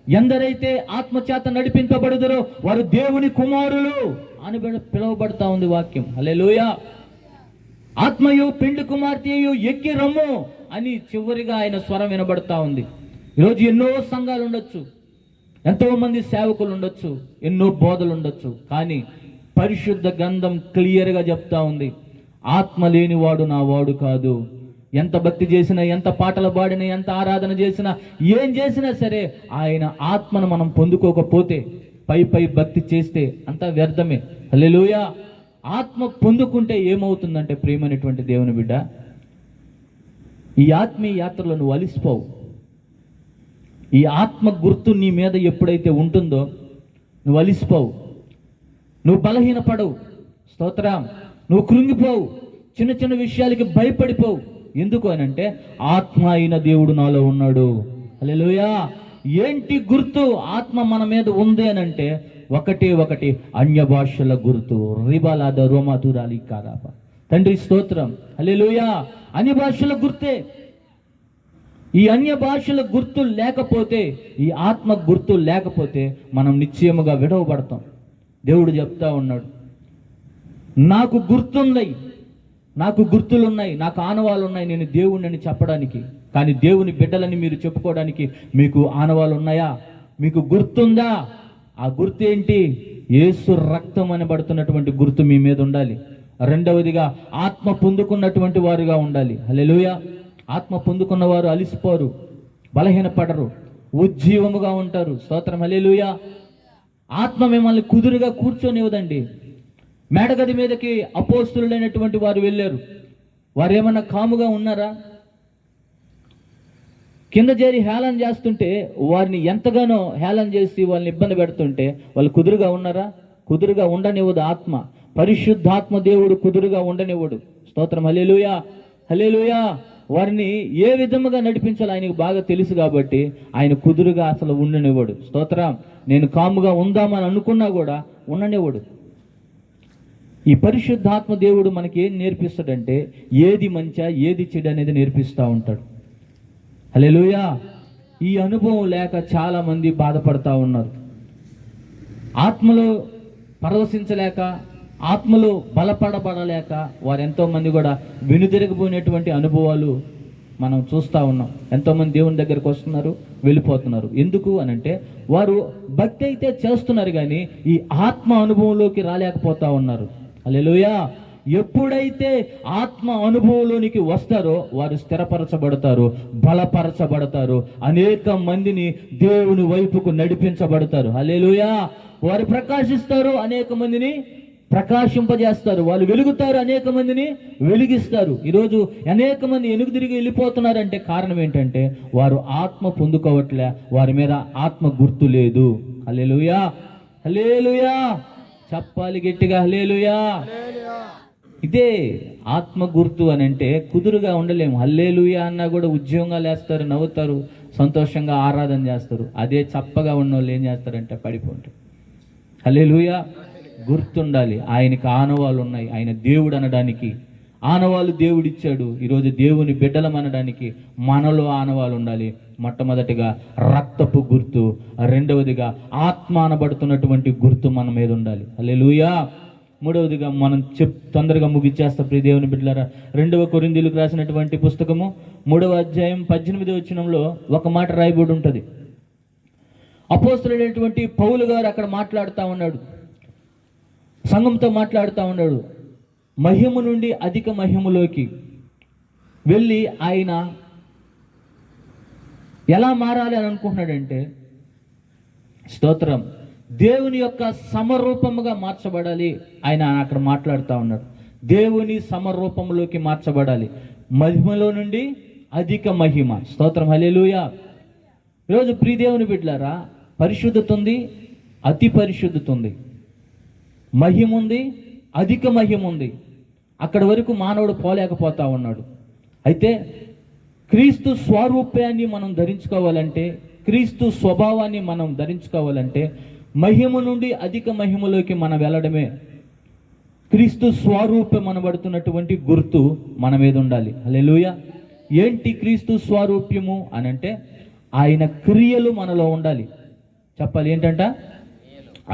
ఎందరైతే ఆత్మచేత నడిపింపబడుదరో వారు దేవుని కుమారులు అని పిలువబడతా ఉంది వాక్యం. హల్లెలూయా. ఆత్మయు పెండ్లి కుమార్తెయు ఎక్కి రమ్ము అని చివరిగా ఆయన స్వరం వినబడతా ఉంది. ఈరోజు ఎన్నో సంఘాలు ఉండొచ్చు, ఎంతో మంది సేవకులు ఉండొచ్చు, ఎన్నో బోధలు ఉండొచ్చు, కానీ పరిశుద్ధ గ్రంథం క్లియర్గా చెప్తా ఉంది, ఆత్మ లేనివాడు నా వాడు కాదు. ఎంత భక్తి చేసినా, ఎంత పాటలు పాడినా, ఎంత ఆరాధన చేసినా, ఏం చేసినా సరే ఆయన ఆత్మను మనం పొందుకోకపోతే, పై భక్తి చేస్తే అంతా వ్యర్థమే. హల్లెలూయా. ఆత్మ పొందుకుంటే ఏమవుతుందంటే ప్రియమైనటువంటి దేవుని బిడ్డ, ఈ ఆత్మీయ యాత్రలో నువ్వు అలిసిపోవు. ఈ ఆత్మ గుర్తు నీ మీద ఎప్పుడైతే ఉంటుందో నువ్వు అలిసిపోవు, నువ్వు బలహీనపడవు. స్తోత్రం. నువ్వు కృంగిపోవు, చిన్న చిన్న విషయాలకి భయపడిపోవు. ఎందుకు అనంటే ఆత్మ అయిన దేవుడు నాలో ఉన్నాడు. హల్లెలూయా. ఏంటి గుర్తు ఆత్మ మన మీద ఉంది అనంటే ఒకటి అన్య భాషల గుర్తు. రిబాలాద రోమాతురాలి కారాప. తండ్రి స్తోత్రం, హల్లెలూయా. అన్య భాషల గుర్తే. ఈ అన్య భాషల గుర్తు లేకపోతే, ఈ ఆత్మ గుర్తు లేకపోతే మనం నిశ్చయముగా విడవబడతాం. దేవుడు చెప్తా ఉన్నాడు, నాకు గుర్తున్నాయి, నాకు గుర్తులున్నాయి, నాకు ఆనవాళ్ళు ఉన్నాయి, నేను దేవుణ్ణి చెప్పడానికి. కానీ దేవుని బిడ్డలని మీరు చెప్పుకోవడానికి మీకు ఆనవాళ్ళు ఉన్నాయా? మీకు గుర్తుందా? ఆ గుర్తు ఏంటి? యేసు రక్తం అనబడుతున్నటువంటి గుర్తు మీ మీద ఉండాలి. రెండవదిగా ఆత్మ పొందుకున్నటువంటి వారుగా ఉండాలి. హల్లెలూయా. ఆత్మ పొందుకున్న వారు అలిసిపోరు, బలహీనపడరు, ఉజ్జీవముగా ఉంటారు. స్తోత్రం, హల్లెలూయా. ఆత్మ మిమ్మల్ని కుదురుగా కూర్చొనివ్వదండి. మేడగది మీదకి అపోస్తులైనటువంటి వారు వెళ్ళారు. వారు ఏమన్నా కాముగా ఉన్నారా? కింద చేరి హేళన చేస్తుంటే, వారిని ఎంతగానో హేళన చేసి వాళ్ళని ఇబ్బంది పెడుతుంటే వాళ్ళు కుదురుగా ఉన్నారా? కుదురుగా ఉండనివ్వదు ఆత్మ. పరిశుద్ధాత్మ దేవుడు కుదురుగా ఉండనివ్వడు. స్తోత్రం, హల్లెలూయా, హల్లెలూయా. వారిని ఏ విధముగా నడిపించాలో ఆయనకు బాగా తెలుసు కాబట్టి ఆయన కుదురుగా అసలు ఉండనివ్వడు. స్తోత్రం. నేను కాముగా ఉందామని అనుకున్నా కూడా ఉండనివ్వడు. ఈ పరిశుద్ధాత్మ దేవుడు మనకి ఏం నేర్పిస్తాడంటే, ఏది మంచి ఏది చెడు అనేది నేర్పిస్తూ ఉంటాడు. హల్లెలూయా. ఈ అనుభవం లేక చాలా మంది బాధపడతా ఉన్నారు. ఆత్మలో పరవశించలేక, ఆత్మలో బలపడబడలేక వారు ఎంతోమంది కూడా వెనుదిరగబోయినటువంటి అనుభవాలు మనం చూస్తూ ఉన్నాం. ఎంతోమంది దేవుని దగ్గరకు వస్తున్నారు, వెళ్ళిపోతున్నారు. ఎందుకు అనంటే వారు భక్తి అయితే చేస్తున్నారు కానీ ఈ ఆత్మ అనుభవంలోకి రాలేకపోతా ఉన్నారు. హల్లెలూయా. ఎప్పుడైతే ఆత్మ అనుభవంలోనికి వస్తారో వారు స్థిరపరచబడతారు, బలపరచబడతారు, అనేక మందిని దేవుని వైపుకు నడిపించబడతారు. హల్లెలూయా. వారు ప్రకాశిస్తారు, అనేక మందిని ప్రకాశింపజేస్తారు. వాళ్ళు వెలుగుతారు, అనేక మందిని వెలిగిస్తారు. ఈరోజు అనేక మంది ఎనుగు తిరిగి వెళ్ళిపోతున్నారంటే కారణం ఏంటంటే వారు ఆత్మ పొందుకోవట్లే, వారి మీద ఆత్మ గుర్తు లేదు. హల్లెలూయా, హల్లెలూయా. చెప్పాలి గట్టిగా, హల్లెలూయా. ఇదే ఆత్మ గుర్తు అని అంటే కుదురుగా ఉండలేము. హల్లెలూయా అన్నా కూడా ఉద్యోగాలు వేస్తారు, నవ్వుతారు, సంతోషంగా ఆరాధన చేస్తారు. అదే చప్పగా ఉన్న వాళ్ళు ఏం చేస్తారంటే పడిపోంటారు. హల్లెలూయా. గుర్తుండాలి, ఆయనకి ఆనవాళ్ళు ఉన్నాయి. ఆయన దేవుడు అనడానికి ఆనవాళ్ళు దేవుడిచ్చాడు. ఈరోజు దేవుని బిడ్డలం అనడానికి మనలో ఆనవాళ్ళు ఉండాలి. మొట్టమొదటిగా రక్తపు గుర్తు, రెండవదిగా ఆత్మ అనబడుతున్నటువంటి గుర్తు మన మీద ఉండాలి. హల్లెలూయా. మూడవదిగా మనం తొందరగా ముగిచ్చేస్తా ప్రియ దేవుని బిడ్డలారా, 2 కొరింథీయులకు రాసినటువంటి పుస్తకము 3వ అధ్యాయం 18వ వచనంలో ఒక మాట రాయబడి ఉంటుంది. అపోస్తలుడైనటువంటి పౌలు గారు అక్కడ మాట్లాడుతూ ఉన్నాడు, సంఘంతో మాట్లాడుతూ ఉన్నాడు. మహిమ నుండి అధిక మహిమలోకి వెళ్ళి ఆయన ఎలా మారాలి అని అనుకుంటున్నాడంటే, స్తోత్రం, దేవుని యొక్క సమరూపముగా మార్చబడాలి. ఆయన అక్కడ మాట్లాడుతూ ఉన్నాడు. దేవుని సమరూపంలోకి మార్చబడాలి, మహిమలో నుండి అధిక మహిమ. స్తోత్రం, హల్లెలూయా. ఈరోజు ప్రియ దేవుని బిడ్డలారా, పరిశుద్ధత ఉంది, అతి పరిశుద్ధత ఉంది, మహిమ ఉంది, అధిక మహిమ ఉంది. అక్కడి వరకు మానవుడు పోలేకపోతా ఉన్నాడు. అయితే క్రీస్తు స్వరూపాన్ని మనం ధరించుకోవాలంటే, క్రీస్తు స్వభావాన్ని మనం ధరించుకోవాలంటే మహిమ నుండి అధిక మహిమలోకి మనం వెళ్ళడమే క్రీస్తు స్వరూపం అనబడుతున్నటువంటి గుర్తు మన మీద ఉండాలి. హల్లెలూయా. ఏంటి క్రీస్తు స్వరూప్యము అనంటే ఆయన క్రియలు మనలో ఉండాలి. చెప్పాలి, ఏంటంట?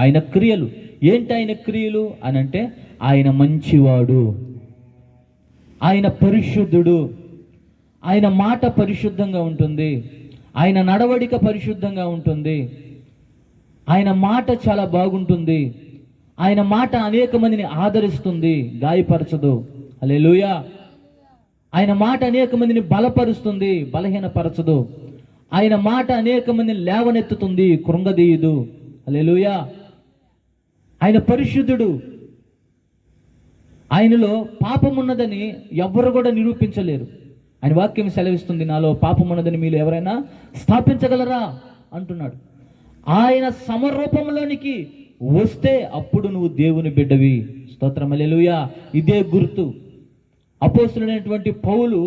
ఆయన క్రియలు. ఏంటి ఆయన క్రియలు అనంటే ఆయన మంచివాడు, ఆయన పరిశుద్ధుడు, ఆయన మాట పరిశుద్ధంగా ఉంటుంది, ఆయన నడవడిక పరిశుద్ధంగా ఉంటుంది, ఆయన మాట చాలా బాగుంటుంది, ఆయన మాట అనేక మందిని ఆదరిస్తుంది, గాయపరచదు. హల్లెలూయా. ఆయన మాట అనేక మందిని బలపరుస్తుంది, బలహీనపరచదు. ఆయన మాట అనేక మందిని లేవనెత్తుతుంది, కృంగదీయదు. హల్లెలూయా. ఆయన పరిశుద్ధుడు. ఆయనలో పాపం ఉన్నదని ఎవరు కూడా నిరూపించలేరు. ఆయన వాక్యం సెలవిస్తుంది, నాలో పాపం ఉన్నదని మీరు ఎవరైనా స్థాపించగలరా అంటున్నాడు. ఆయన సమరూపంలోనికి వస్తే అప్పుడు నువ్వు దేవుని బిడ్డవి. స్తోత్రం, హల్లెలూయా. ఇదే గుర్తు. అపోస్తలుడైనటువంటి పౌలు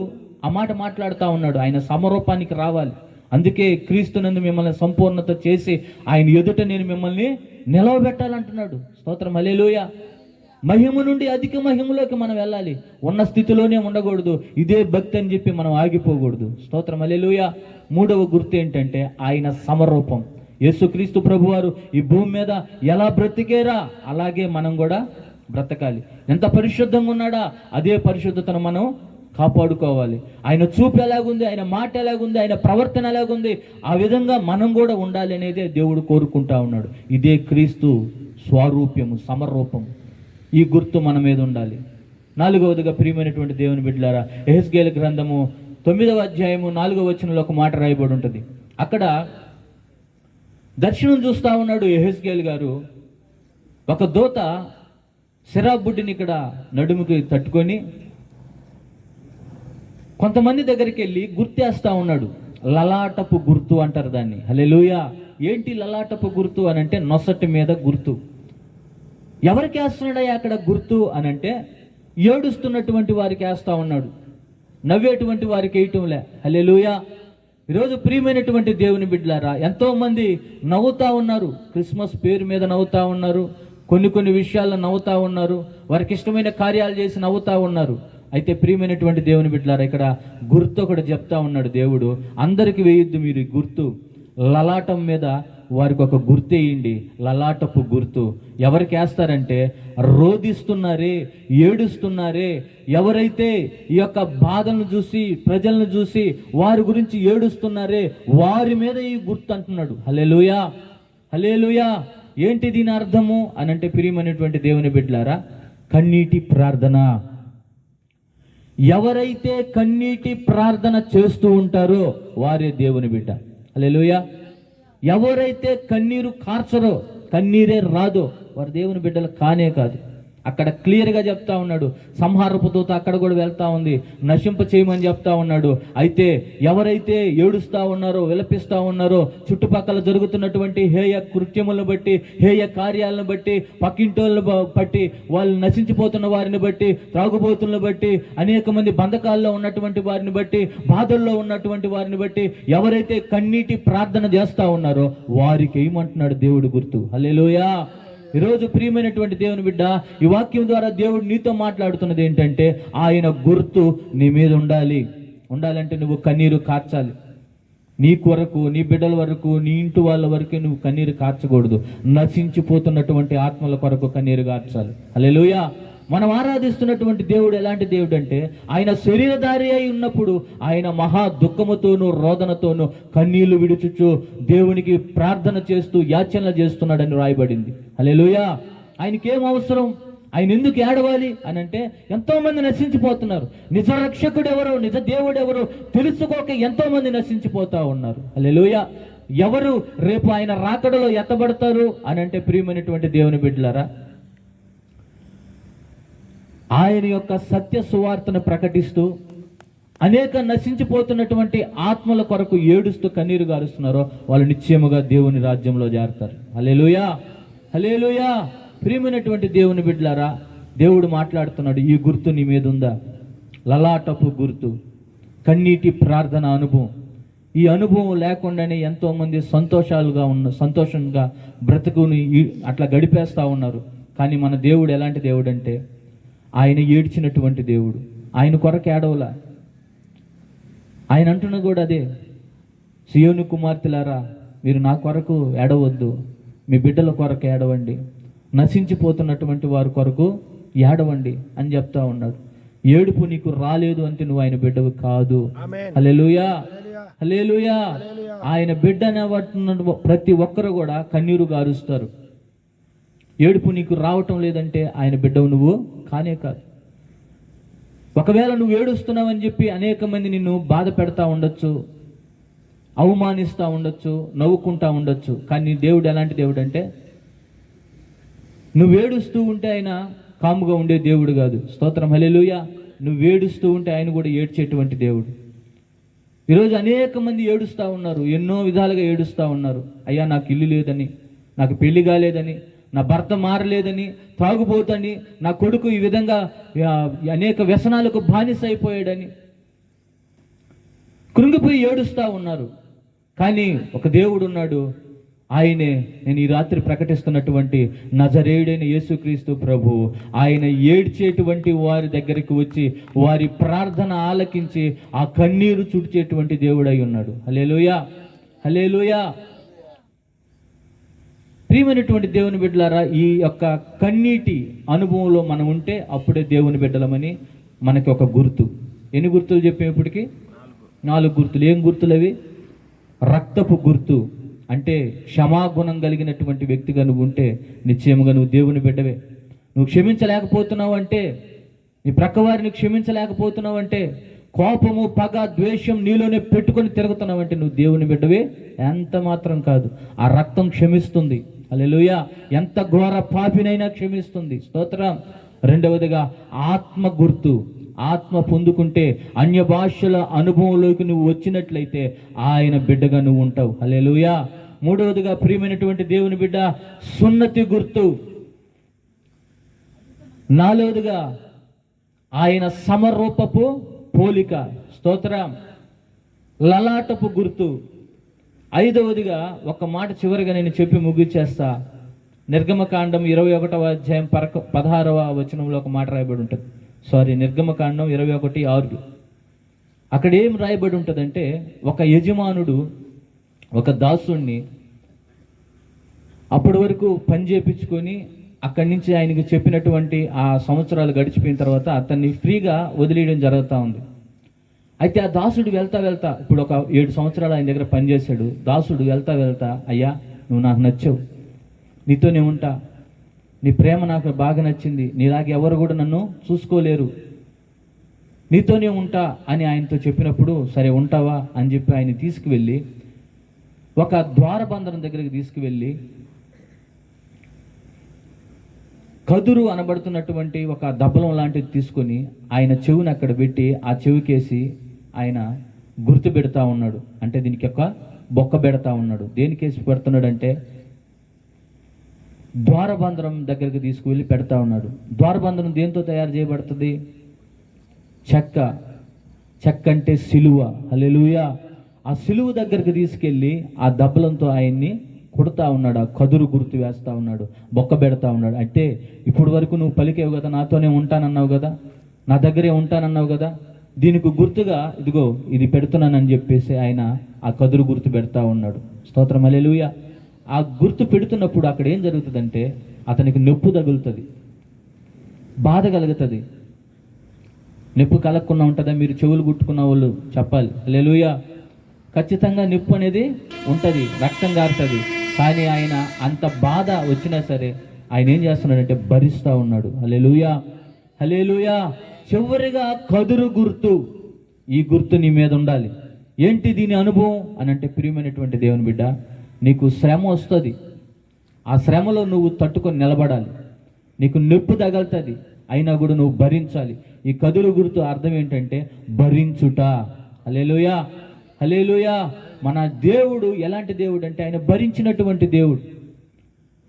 ఆ మాట మాట్లాడుతూ ఉన్నాడు, ఆయన సమరూపానికి రావాలి. అందుకే క్రీస్తునందు మిమ్మల్ని సంపూర్ణత చేసి ఆయన ఎదుట నేను మిమ్మల్ని నిలవబెట్టాలంటున్నాడు. స్తోత్రం, హల్లెలూయా. మహిమ నుండి అధిక మహిమలోకి మనం వెళ్ళాలి. ఉన్న స్థితిలోనే ఉండకూడదు. ఇదే భక్తి అని చెప్పి మనం ఆగిపోకూడదు. స్తోత్రం, హల్లెలూయా. మూడవ గుర్తు ఏంటంటే ఆయన సమరూపం. యేసుక్రీస్తు ప్రభువారు ఈ భూమి మీద ఎలా బ్రతికేరా అలాగే మనం కూడా బ్రతకాలి. ఎంత పరిశుద్ధంగా ఉన్నాడా అదే పరిశుద్ధతను మనం కాపాడుకోవాలి. ఆయన చూపు ఎలాగుంది, ఆయన మాట ఎలాగుంది, ఆయన ప్రవర్తన ఎలాగుంది, ఆ విధంగా మనం కూడా ఉండాలి అనేదే దేవుడు కోరుకుంటా ఉన్నాడు. ఇదే క్రీస్తు స్వరూప్యము, సమరూపం. ఈ గుర్తు మన మీద ఉండాలి. 4వదిగా ప్రియమైనటువంటి దేవుని బిడ్డలారా, యెహెజ్కేలు గ్రంథము 9వ అధ్యాయము 4వ వచనంలో ఒక మాట రాయబడి ఉంటుంది. అక్కడ దర్శనం చూస్తూ ఉన్నాడు యెహెజ్కేలు గారు. ఒక దూత శరాబుడ్డిని ఇక్కడ నడుముకి తట్టుకొని కొంతమంది దగ్గరికి వెళ్ళి గుర్తేస్తా ఉన్నాడు. లలాటపు గుర్తు అంటారు దాన్ని. హల్లెలూయా. ఏంటి లలాటపు గుర్తు అనంటే నొసటి మీద గుర్తు. ఎవరికి వేస్తున్నాడయ్యా అక్కడ గుర్తు అనంటే ఏడుస్తున్నటువంటి వారికి వేస్తా ఉన్నాడు, నవ్వేటువంటి వారికి వేయటంలే. హల్లెలూయా. ఈరోజు ప్రియమైనటువంటి దేవుని బిడ్డలారా, ఎంతోమంది నవ్వుతూ ఉన్నారు. క్రిస్మస్ పేరు మీద నవ్వుతూ ఉన్నారు, కొన్ని విషయాల్లో నవ్వుతూ ఉన్నారు, వారికి ఇష్టమైన కార్యాలు చేసి నవ్వుతూ ఉన్నారు. అయితే ప్రియమైనటువంటి దేవుని బిడ్డలారా, ఇక్కడ గుర్తు ఒకటి చెప్తా ఉన్నాడు దేవుడు. అందరికి వేయొద్దు మీరు ఈ గుర్తు, లలాటం మీద వారికి ఒక గుర్తు వేయండి, లలాటపు గుర్తు. ఎవరికి వేస్తారంటే రోధిస్తున్నారే, ఏడుస్తున్నారే, ఎవరైతే ఈ యొక్క బాధలను చూసి, ప్రజలను చూసి వారి గురించి ఏడుస్తున్నారే, వారి మీద ఈ గుర్తు అంటున్నాడు. హల్లెలూయా, హల్లెలూయా. ఏంటి దీని అర్థము అని అంటే, ప్రియమైనటువంటి దేవుని బిడ్డలారా, కన్నీటి ప్రార్థన. ఎవరైతే కన్నీటి ప్రార్థన చేస్తూ ఉంటారో వారే దేవుని బిడ్డ. హల్లెలూయా. ఎవరైతే కన్నీరు కార్చరో, కన్నీరే రాదో, వారు దేవుని బిడ్డలు కానే కాదు. అక్కడ క్లియర్గా చెప్తా ఉన్నాడు. సంహారపు దూత అక్కడ కూడా వెళ్తా ఉంది, నశింప చేయమని చెప్తా ఉన్నాడు. అయితే ఎవరైతే ఏడుస్తూ ఉన్నారో, విలపిస్తూ ఉన్నారో, చుట్టుపక్కల జరుగుతున్నటువంటి హేయ కృత్యములను బట్టి, హేయ కార్యాలను బట్టి, పక్కింటోళ్ళను బట్టి, వాళ్ళు నశించిపోతున్న వారిని బట్టి, త్రాగుబోతులను బట్టి, అనేక మంది బంధకాల్లో ఉన్నటువంటి వారిని బట్టి, బాధల్లో ఉన్నటువంటి వారిని బట్టి ఎవరైతే కన్నీటి ప్రార్థన చేస్తూ ఉన్నారో వారికి ఏమంటున్నాడు దేవుడు గుర్తు. హల్లెలూయా. ఈరోజు ప్రియమైనటువంటి దేవుని బిడ్డ, ఈ వాక్యం ద్వారా దేవుడు నీతో మాట్లాడుతున్నది ఏంటంటే, ఆయన గుర్తు నీ మీద ఉండాలంటే నువ్వు కన్నీరు కార్చాలి. నీ కొరకు, నీ బిడ్డల వరకు, నీ ఇంటి వాళ్ళ వరకే నువ్వు కన్నీరు కార్చకూడదు. నశించిపోతున్నటువంటి ఆత్మల కొరకు కన్నీరు కార్చాలి. హల్లెలూయా. మనం ఆరాధిస్తున్నటువంటి దేవుడు ఎలాంటి దేవుడు అంటే, ఆయన శరీరధారి అయి ఉన్నప్పుడు ఆయన మహా దుఃఖముతోనూ రోదనతోనూ కన్నీళ్లు విడుచుచు దేవునికి ప్రార్థన చేస్తూ యాచనలు చేస్తున్నాడని రాయబడింది. హల్లెలూయా. ఆయనకేం అవసరం, ఆయన ఎందుకు ఏడవాలి అని అంటే, ఎంతో మంది నశించిపోతున్నారు. నిజ రక్షకుడు ఎవరో, నిజ దేవుడు ఎవరో తెలుసుకోక ఎంతో మంది నశించిపోతా ఉన్నారు. హల్లెలూయా. ఎవరు రేపు ఆయన రాకడలో ఎత్తబడతారు అని అంటే, ప్రియమైనటువంటి దేవుని బిడ్డలారా, ఆయన యొక్క సత్య సువార్తను ప్రకటిస్తూ అనేక నశించిపోతున్నటువంటి ఆత్మల కొరకు ఏడుస్తూ కన్నీరు గారుస్తున్నారో వాళ్ళు నిశ్చయముగా దేవుని రాజ్యంలో చేరతారు. హల్లెలూయా, హల్లెలూయా. ప్రియమైనటువంటి దేవుని బిడ్డలారా, దేవుడు మాట్లాడుతున్నాడు. ఈ గుర్తు నీ మీద ఉందా? లలాటపు గుర్తు, కన్నీటి ప్రార్థన అనుభవం. ఈ అనుభవం లేకుండానే ఎంతోమంది సంతోషంగా బ్రతుకుని అట్లా గడిపేస్తూ ఉన్నారు. కానీ మన దేవుడు ఎలాంటి దేవుడు అంటే, ఆయన ఏడ్చినటువంటి దేవుడు. ఆయన కొరకు ఏడవలా. ఆయన అంటున్న కూడా అదే, సియోను కుమార్తెలారా, మీరు నా కొరకు ఏడవద్దు, మీ బిడ్డల కొరకు ఏడవండి, నశించిపోతున్నటువంటి వారి కొరకు ఏడవండి అని చెప్తా ఉన్నాడు. ఏడుపు నీకు రాలేదు అంటే నువ్వు ఆయన బిడ్డవి కాదు. హల్లెలూయా, హల్లెలూయా. ఆయన బిడ్డ అనేవాడు ప్రతి ఒక్కరు కూడా కన్నీరు గారుస్తారు. ఏడుపు నీకు రావటం లేదంటే ఆయన బిడ్డవు నువ్వు కానే కాదు. ఒకవేళ నువ్వు ఏడుస్తున్నావని చెప్పి అనేక మంది నిన్ను బాధ పెడతా ఉండొచ్చు, అవమానిస్తూ ఉండొచ్చు, నవ్వుకుంటా ఉండొచ్చు. కానీ దేవుడు ఎలాంటి దేవుడు అంటే, నువ్వు ఏడుస్తూ ఉంటే ఆయన కాముగా ఉండే దేవుడు కాదు. స్తోత్రం, హల్లెలూయా. నువ్వు ఏడుస్తూ ఉంటే ఆయన కూడా ఏడ్చేటువంటి దేవుడు. ఈరోజు అనేక మంది ఏడుస్తూ ఉన్నారు, ఎన్నో విధాలుగా ఏడుస్తూ ఉన్నారు. అయ్యా నాకు ఇల్లు లేదని, నాకు పెళ్లి కాలేదని, నా భర్త మారలేదని, తాగుబోతని, నా కొడుకు ఈ విధంగా అనేక వ్యసనాలకు బానిస అయిపోయాడని కృంగిపోయి ఏడుస్తూ ఉన్నారు. కానీ ఒక దేవుడు ఉన్నాడు. ఆయనే నేను ఈ రాత్రి ప్రకటిస్తున్నటువంటి నజరేయుడైన యేసుక్రీస్తు ప్రభు. ఆయన ఏడ్చేటువంటి వారి దగ్గరికి వచ్చి వారి ప్రార్థన ఆలకించి ఆ కన్నీరు చుడిచేటువంటి దేవుడై ఉన్నాడు. హల్లెలూయా, హల్లెలూయా. ప్రియమైనటువంటి దేవుని బిడ్డలారా, ఈ యొక్క కన్నీటి అనుభవంలో మనం ఉంటే అప్పుడే దేవుని బిడ్డలమని మనకి ఒక గుర్తు. ఎన్ని గుర్తులు చెప్పేప్పటికీ? 4 గుర్తులు. ఏం గుర్తులు అవి? రక్తపు గుర్తు అంటే క్షమాగుణం కలిగినటువంటి వ్యక్తిగా నువ్వు ఉంటే నిశ్చయముగా నువ్వు దేవుని బిడ్డవే. నువ్వు క్షమించలేకపోతున్నావు అంటే, నీ ప్రక్కవారిని క్షమించలేకపోతున్నావు అంటే, కోపము, పగ, ద్వేషం నీలోనే పెట్టుకొని తిరుగుతున్నావు అంటే నువ్వు దేవుని బిడ్డవే ఎంత మాత్రం కాదు. ఆ రక్తం క్షమిస్తుంది. హల్లెలూయా. ఎంత ఘోర పాపినైనా క్షమిస్తుంది. స్తోత్రం. రెండవదిగా ఆత్మ గుర్తు. ఆత్మ పొందుకుంటే, అన్య భాషల అనుభవంలోకి నువ్వు వచ్చినట్లయితే ఆయన బిడ్డగా నువ్వు ఉంటావు. హల్లెలూయా. మూడవదిగా ప్రియమైనటువంటి దేవుని బిడ్డ, సున్నతి గుర్తు. నాలుగవదిగా ఆయన సమరూపపు పోలిక. స్తోత్రం. లలాటపు గుర్తు. ఐదవదిగా ఒక మాట చివరిగా నేను చెప్పి ముగిచేస్తా. నిర్గమకాండం 21వ అధ్యాయం 16వ వచనంలో ఒక మాట రాయబడి ఉంటుంది. నిర్గమకాండం 21:6. అక్కడ ఏం రాయబడి ఉంటుందంటే, ఒక యజమానుడు ఒక దాసుణ్ణి అప్పటి వరకు పని చేపించుకొని అక్కడి నుంచి ఆయనకి చెప్పినటువంటి ఆ సంవత్సరాలు గడిచిపోయిన తర్వాత అతన్ని ఫ్రీగా వదిలేయడం జరుగుతూ ఉంది. అయితే ఆ దాసుడు వెళ్తా ఇప్పుడు ఒక 7 సంవత్సరాలు ఆయన దగ్గర పనిచేశాడు. దాసుడు వెళ్తా అయ్యా, నువ్వు నాకు నచ్చావు, నీతోనే ఉంటా, నీ ప్రేమ నాకు బాగా నచ్చింది, నీలాగా ఎవరు కూడా నన్ను చూసుకోలేరు, నీతోనే ఉంటా అని ఆయనతో చెప్పినప్పుడు, సరే ఉంటావా అని చెప్పి ఆయన తీసుకువెళ్ళి ఒక ద్వారబంధనం దగ్గరికి తీసుకువెళ్ళి కదురు అనబడుతున్నటువంటి ఒక దబ్బలం లాంటిది తీసుకొని ఆయన చెవుని అక్కడ పెట్టి ఆ చెవికేసి ఆయన గుర్తు పెడతా ఉన్నాడు. అంటే దీనికి ఒక బొక్క పెడతా ఉన్నాడు. దేనికేసి పెడుతున్నాడు అంటే ద్వారబంధనం దగ్గరికి తీసుకువెళ్ళి పెడతా ఉన్నాడు. ద్వారబంధనం దేంతో తయారు చేయబడుతుంది? చెక్క అంటే సిలువ. హల్లెలూయా. ఆ సిలువ దగ్గరికి తీసుకెళ్ళి ఆ దబ్బలంతో ఆయన్ని కొడతా ఉన్నాడు, ఆ కదురు గుర్తు వేస్తా ఉన్నాడు, బొక్క పెడతా ఉన్నాడు. అంటే ఇప్పుడు వరకు నువ్వు పలికేవు కదా, నాతోనే ఉంటానన్నావు కదా, నా దగ్గరే ఉంటానన్నావు కదా, దీనికి గుర్తుగా ఇదిగో ఇది పెడుతున్నానని చెప్పేసి ఆయన ఆ కదురు గుర్తు పెడతా ఉన్నాడు. స్తోత్రం, హల్లెలూయా. ఆ గుర్తు పెడుతున్నప్పుడు అక్కడ ఏం జరుగుతుందంటే అతనికి నొప్పి తగులుతుంది, బాధ కలుగుతుంది. నొప్పి కలగకుండా ఉంటుందా? మీరు చెవులు కుట్టుకున్న వాళ్ళు చెప్పాలి. హల్లెలూయా. ఖచ్చితంగా నొప్పి అనేది ఉంటుంది, రక్తం గారుతుంది. కానీ ఆయన అంత బాధ వచ్చినా సరే ఆయన ఏం చేస్తున్నాడంటే భరిస్తూ ఉన్నాడు. హల్లెలూయా, హల్లెలూయా. చివరిగా కదురు గుర్తు, ఈ గుర్తు నీ మీద ఉండాలి. ఏంటి దీని అనుభవం అని అంటే, ప్రియమైనటువంటి దేవుని బిడ్డ, నీకు శ్రమ వస్తుంది, ఆ శ్రమలో నువ్వు తట్టుకొని నిలబడాలి. నీకు నొప్పి తగలుతుంది, అయినా కూడా నువ్వు భరించాలి. ఈ కదురు గుర్తు అర్థం ఏంటంటే భరించుట. హల్లెలూయా, హల్లెలూయా. మన దేవుడు ఎలాంటి దేవుడు అంటే ఆయన భరించినటువంటి దేవుడు.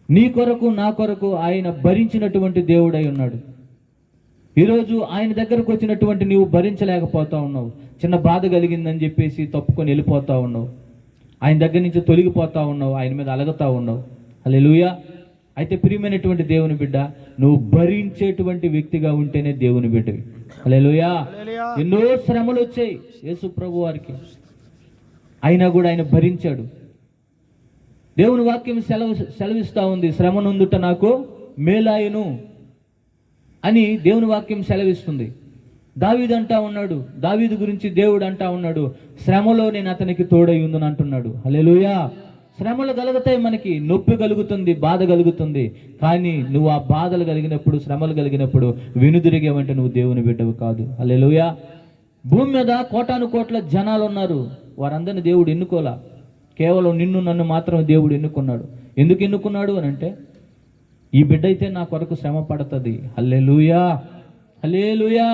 నీ కొరకు నా కొరకు ఆయన భరించినటువంటి దేవుడై ఉన్నాడు. ఈరోజు ఆయన దగ్గరకు వచ్చినటువంటి నీవు భరించలేకపోతా ఉన్నావు. చిన్న బాధ కలిగిందని చెప్పేసి తప్పుకొని వెళ్ళిపోతా ఉన్నావు, ఆయన దగ్గర నుంచి తొలగిపోతా ఉన్నావు, ఆయన మీద అలగతా ఉన్నావు. హల్లెలూయా. అయితే ప్రియమైనటువంటి దేవుని బిడ్డ, నువ్వు భరించేటువంటి వ్యక్తిగా ఉంటేనే దేవుని బిడ్డవి. హల్లెలూయా. ఎన్నో శ్రమలు వచ్చాయి యేసు ప్రభు వారికి, అయినా కూడా ఆయన భరించాడు. దేవుని వాక్యం సెలవిస్తూ ఉంది, శ్రమ నొందుట నాకు మేలాయును అని దేవుని వాక్యం సెలవిస్తుంది. దావీదు అంటా ఉన్నాడు, దావీదు గురించి దేవుడు అంటా ఉన్నాడు, శ్రమలో నేను అతనికి తోడై ఉందని అంటున్నాడు. హల్లెలూయా. శ్రమలు కలుగుతాయి, మనకి నొప్పి కలుగుతుంది, బాధ కలుగుతుంది. కానీ నువ్వు ఆ బాధలు కలిగినప్పుడు, శ్రమలు కలిగినప్పుడు వెనుదిరిగేవంటే నువ్వు దేవుని బిడ్డవు కాదు. హల్లెలూయా. భూమి మీద కోటాను కోట్ల జనాలు ఉన్నారు, వారందరిని దేవుడు ఎన్నుకోలా. కేవలం నిన్ను నన్ను మాత్రం దేవుడు ఎన్నుకున్నాడు. ఎందుకు ఎన్నుకున్నాడు అని అంటే, ఈ బిడ్డ అయితే నా కొరకు శ్రమ పడుతుంది. హల్లెలూయా, హల్లెలూయా.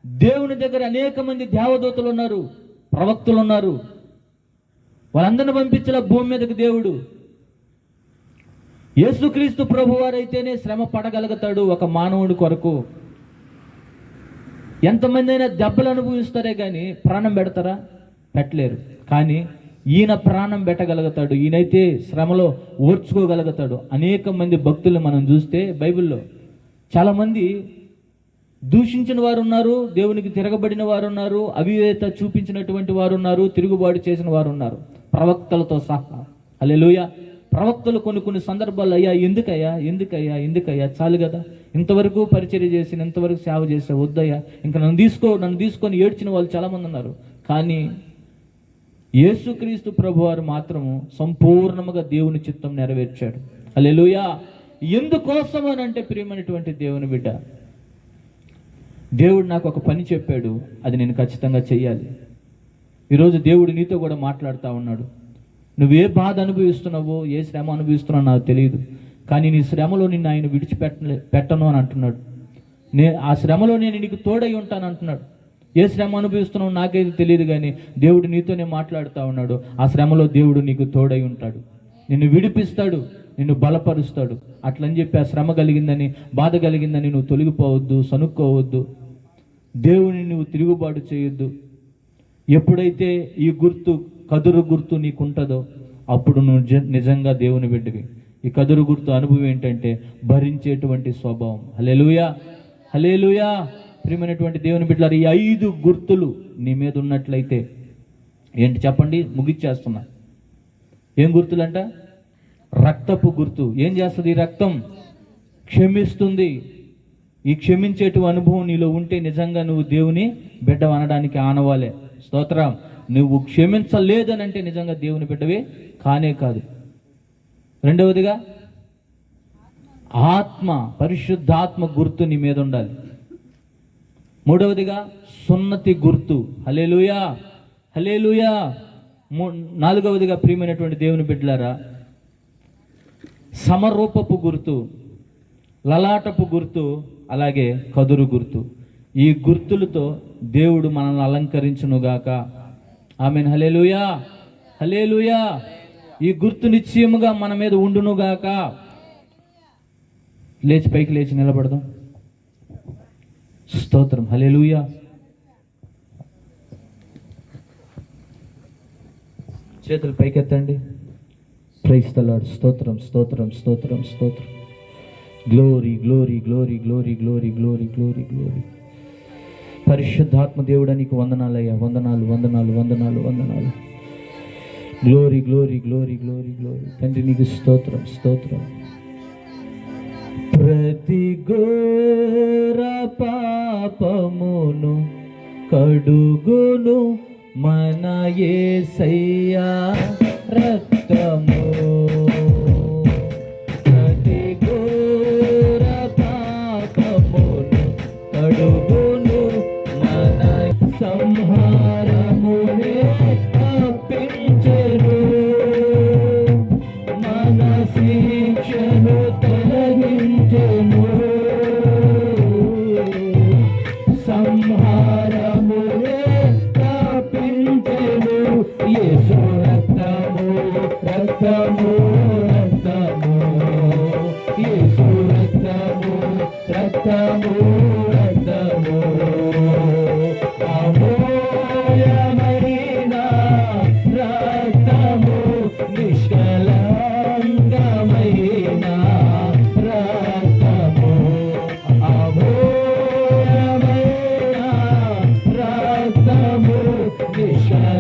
దేవుని దగ్గర అనేక మంది దేవదూతలు ఉన్నారు, ప్రవక్తలు ఉన్నారు, వాళ్ళందరిని పంపించాల భూమి మీదకి దేవుడు. యేసుక్రీస్తు ప్రభు వారైతేనే శ్రమ పడగలుగుతాడు ఒక మానవుడి కొరకు. ఎంతమంది అయినా దెబ్బలు అనుభవిస్తారే కానీ ప్రాణం పెడతారా? పెట్టలేరు. కానీ ఈయన ప్రాణం పెట్టగలుగుతాడు, ఈయనైతే శ్రమలో ఓర్చుకోగలుగుతాడు. అనేక మంది భక్తులు మనం చూస్తే బైబిల్లో చాలామంది దూషించిన వారు ఉన్నారు, దేవునికి తిరగబడిన వారు ఉన్నారు, అవిధేయత చూపించినటువంటి వారు ఉన్నారు, తిరుగుబాటు చేసిన వారు ఉన్నారు, ప్రవక్తలతో సహా. హల్లెలూయా. ప్రవక్తలు కొన్ని సందర్భాల్లో, అయ్యా ఎందుకయ్యా చాలు కదా, ఇంతవరకు పరిచర్య చేసి ఇంతవరకు సేవ చేసా, వద్దయ్యా ఇంకా నన్ను తీసుకొని ఏడ్చిన వాళ్ళు చాలామంది ఉన్నారు. కానీ యేసుక్రీస్తు ప్రభువారు మాత్రము సంపూర్ణముగా దేవుని చిత్తం నెరవేర్చాడు. హల్లెలూయా. ఎందుకోసం అని అంటే, ప్రియమైనటువంటి దేవుని బిడ్డ, దేవుడు నాకు ఒక పని చెప్పాడు, అది నేను ఖచ్చితంగా చెయ్యాలి. ఈరోజు దేవుడు నీతో కూడా మాట్లాడుతూ ఉన్నాడు. నువ్వే బాధ అనుభవిస్తున్నావో, ఏ శ్రమ అనుభవిస్తున్నావో నాకు తెలియదు, కానీ నీ శ్రమలో నిన్ను ఆయన పెట్టను అని అంటున్నాడు. ఆ శ్రమలో నేను నీకు తోడై ఉంటాను అంటున్నాడు. ఏ శ్రమ అనుభవిస్తున్నావు నాకైతే తెలియదు, కానీ దేవుడు నీతోనే మాట్లాడుతూ ఉన్నాడు. ఆ శ్రమలో దేవుడు నీకు తోడై ఉంటాడు, నిన్ను విడిపిస్తాడు, నిన్ను బలపరుస్తాడు. అట్లని చెప్పి ఆ శ్రమ కలిగిందని, బాధ కలిగిందని నువ్వు తొలగిపోవద్దు, సనుక్కోవద్దు, దేవుని నువ్వు తిరుగుబాటు చేయొద్దు. ఎప్పుడైతే ఈ కదురు గుర్తు నీకుంటుందో అప్పుడు నువ్వు నిజంగా దేవుని బిడ్డవి. ఈ కదురు గుర్తు అనుభవం ఏంటంటే భరించేటువంటి స్వభావం. హల్లెలూయా, హల్లెలూయా. ప్రియమైనటువంటి దేవుని బిడ్డలారా, ఈ 5 గుర్తులు నీ మీద ఉన్నట్లయితే ఏంటి చెప్పండి, ముగిచ్చేస్తున్నా. ఏం గుర్తులంట? రక్తపు గుర్తు. ఏం చేస్తుంది ఈ రక్తం? క్షమిస్తుంది. ఈ క్షమించేటు అనుభవం నీలో ఉంటే నిజంగా నువ్వు దేవుని బిడ్డ అనడానికి ఆనవాలే. స్తోత్రం. నువ్వు క్షమించలేదనంటే నిజంగా దేవుని బిడ్డవే కానే కాదు. రెండవదిగా ఆత్మ, పరిశుద్ధాత్మ గుర్తు నీ మీద ఉండాలి. మూడవదిగా సున్నతి గుర్తు. హల్లెలూయా, హల్లెలూయా. నాలుగవదిగా ప్రియమైనటువంటి దేవుని బిడ్డలారా, సమరూపపు గుర్తు, లలాటపు గుర్తు, అలాగే కదురు గుర్తు. ఈ గుర్తులతో దేవుడు మనల్ని అలంకరించునుగాక. ఆమేన్. హల్లెలూయా, హల్లెలూయా. ఈ గుర్తు నిశ్చయముగా మన మీద ఉండునుగాక. లేచి పైకి లేచి నిలబడదాం. స్తోత్రం. హల్లెలూయా. చేతులు పైకెత్తండి. Praise the lord. స్తోత్రం, స్తోత్రం, స్తోత్రం, స్తోత్రం. Glory, glory, glory, glory, glory, glory, glory, glory. పరిశుద్ధాత్మ దేవుడా నీకు వందనాలయ్యా. వందనాలు, వందనాలు, వందనాలు, వందనాలు. Glory, glory, glory, glory, glory. తండ్రి నీకు స్తోత్రం, స్తోత్రం. ప్రతి ఘోర పాపమును కడుగును మన యేసయ్యా రక్తము. ప్రతి ఘోర పాపమును కడుగును మన సంహారమునే తప్పించెను, మన శిక్షను తొలగించెను. సంహారమునే తప్పించెను. యేసు రక్తము, రక్తము, రక్తము. యేసు రక్తము, రక్తము, రక్తము. అమూల్యమైన రక్తము, నిష్కలంకమైన రక్తము. అమూల్యమైన రక్తము, నిష్కలంకమైన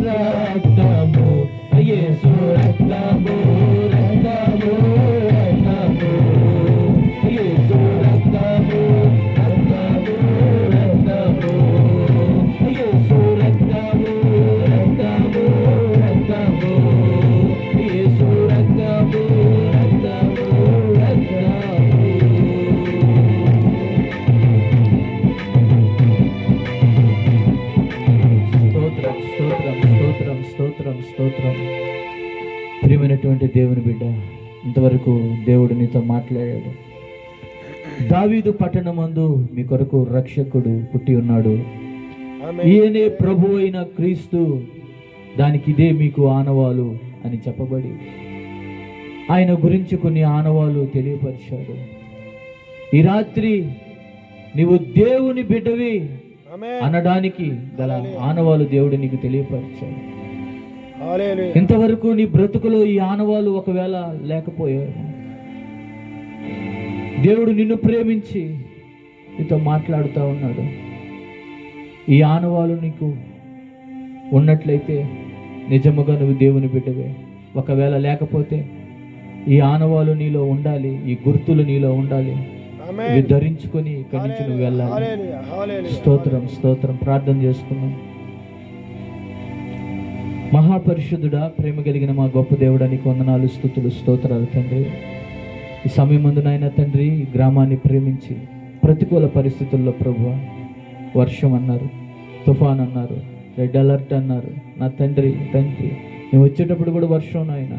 రక్తము. యేసు రక్తము, రక్తము, రక్తము. యేసు రక్తము, రక్తము, రక్తము. యేసు రక్తము, రక్తము, రక్తము. యేసు రక్తము, రక్తము, రక్తము. స్తోత్రం, స్తోత్రం, స్తోత్రం, స్తోత్రం, స్తోత్రం. ప్రియమైనటువంటి దేవుని బిడ్డ, ఇంతవరకు దేవుడు నీతో మాట్లాడాడు. దావీదు పట్టణమందు మీ కొరకు రక్షకుడు పుట్టి ఉన్నాడు, ఈయనే ప్రభు అయిన క్రీస్తు, దానికి ఇదే మీకు ఆనవాలు అని చెప్పబడి ఆయన గురించి కొన్ని ఆనవాలు తెలియపరిచాడు. ఈ రాత్రి నీవు దేవుని బిడ్డవి అనడానికి గల ఆనవాలు దేవుడు నీకు తెలియపరిచాడు. ఇంతవరకు నీ బ్రతుకులో ఈ ఆనవాలు ఒకవేళ లేకపోయావు, దేవుడు నిన్ను ప్రేమించి నీతో మాట్లాడుతూ ఉన్నాడు. ఈ ఆనవాలు నీకు ఉన్నట్లయితే నిజముగా నువ్వు దేవుని బిడ్డవే. ఒకవేళ లేకపోతే ఈ ఆనవాలు నీలో ఉండాలి, ఈ గుర్తులు నీలో ఉండాలి. ఇవి ధరించుకొని ఇక్కడి నుంచి నువ్వు వెళ్ళాలి. స్తోత్రం, స్తోత్రం. ప్రార్థన చేసుకున్నాం. మహాపరిశుద్ధుడా, ప్రేమ కలిగిన మా గొప్ప దేవుడా, నీకు వందనాలు, స్తుతులు, స్తోత్రాలు తండ్రి. ఈ సమయమందు నాయన తండ్రి, ఈ గ్రామాన్ని ప్రేమించి ప్రతికూల పరిస్థితుల్లో ప్రభువా, వర్షం అన్నారు, తుఫాన్ అన్నారు, రెడ్ అలర్ట్ అన్నారు. నా తండ్రి, మేము వచ్చేటప్పుడు కూడా వర్షం నాయన.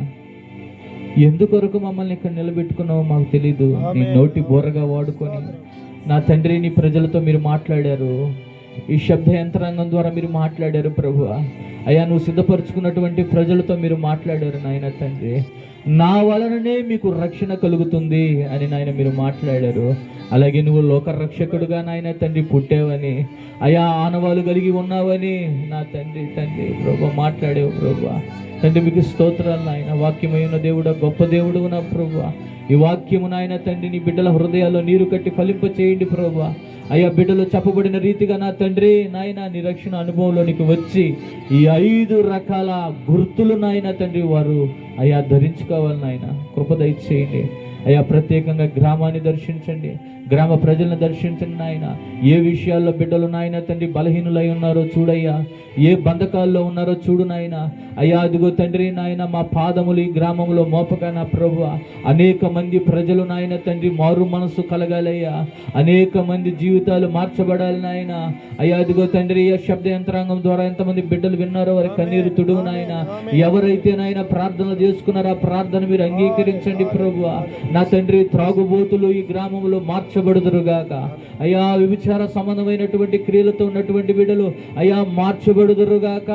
ఎందుకొరకు మమ్మల్ని ఇక్కడ నిలబెట్టుకున్నావో మాకు తెలీదు. నీ నోటి బోరగా వాడుకొని నా తండ్రి నీ ప్రజలతో మీరు మాట్లాడారు. ఈ శబ్ద యంత్రాంగం ద్వారా మీరు మాట్లాడారు ప్రభువా. అయ్యా, నువ్వు సిద్ధపరచుకున్నటువంటి ప్రజలతో మీరు మాట్లాడారు నాయన తండ్రి. నా వలననే మీకు రక్షణ కలుగుతుంది అని నాయన మీరు మాట్లాడారు. అలాగే నువ్వు లోక రక్షకుడుగా నాయన తండ్రి పుట్టావని, అయా ఆనవాలు కలిగి ఉన్నావని నా తండ్రి ప్రభు మాట్లాడేవు ప్రభు. తండ్రి మీకు స్తోత్రాలు నాయన. వాక్యమైన దేవుడు, గొప్ప దేవుడు నా ప్రభు. ఈ వాక్యము నాయన తండ్రి నీ బిడ్డల హృదయాల్లో నీరు కట్టి ఫలింప చేయండి ప్రభువా. అయ్యా బిడ్డలు చెప్పబడిన రీతిగా నా తండ్రి నాయన నిరక్షణ అనుభవంలోనికి వచ్చి ఈ 5 రకాల గుర్తులు నాయన తండ్రి వారు అయ్యా ధరించుకోవాలి నాయన. కృప దయచేయండి అయ్యా. ప్రత్యేకంగా గ్రామాన్ని దర్శించండి, గ్రామ ప్రజలను దర్శించండి నాయన. ఏ విషయాల్లో బిడ్డలు నాయన తండ్రి బలహీనులై ఉన్నారో చూడయ్యా, ఏ బంధకాల్లో ఉన్నారో చూడు నాయన. అయ్యా అదిగో తండ్రి నాయన మా పాదములు ఈ గ్రామంలో మోపక నా ప్రభువా, అనేక మంది ప్రజలు నాయన తండ్రి మారు మనసు కలగాలయ్యా, అనేక మంది జీవితాలు మార్చబడాలి నాయన. అయ్యా అదిగో తండ్రి ఈ శబ్ద యంత్రాంగం ద్వారా ఎంతమంది బిడ్డలు విన్నారో వారి కన్నీరు తుడువు నాయన. ఎవరైతే నాయన ప్రార్థనలు చేసుకున్నారో ఆ ప్రార్థన మీరు అంగీకరించండి ప్రభువా. నా తండ్రి త్రాగుబోతులు ఈ గ్రామంలో మార్చబడుదురుగాక అయ్యా. వ్యభిచార సంబంధమైనటువంటి క్రియలతో ఉన్నటువంటి బిడ్డలు అయ్యా మార్చబడుదురుగాక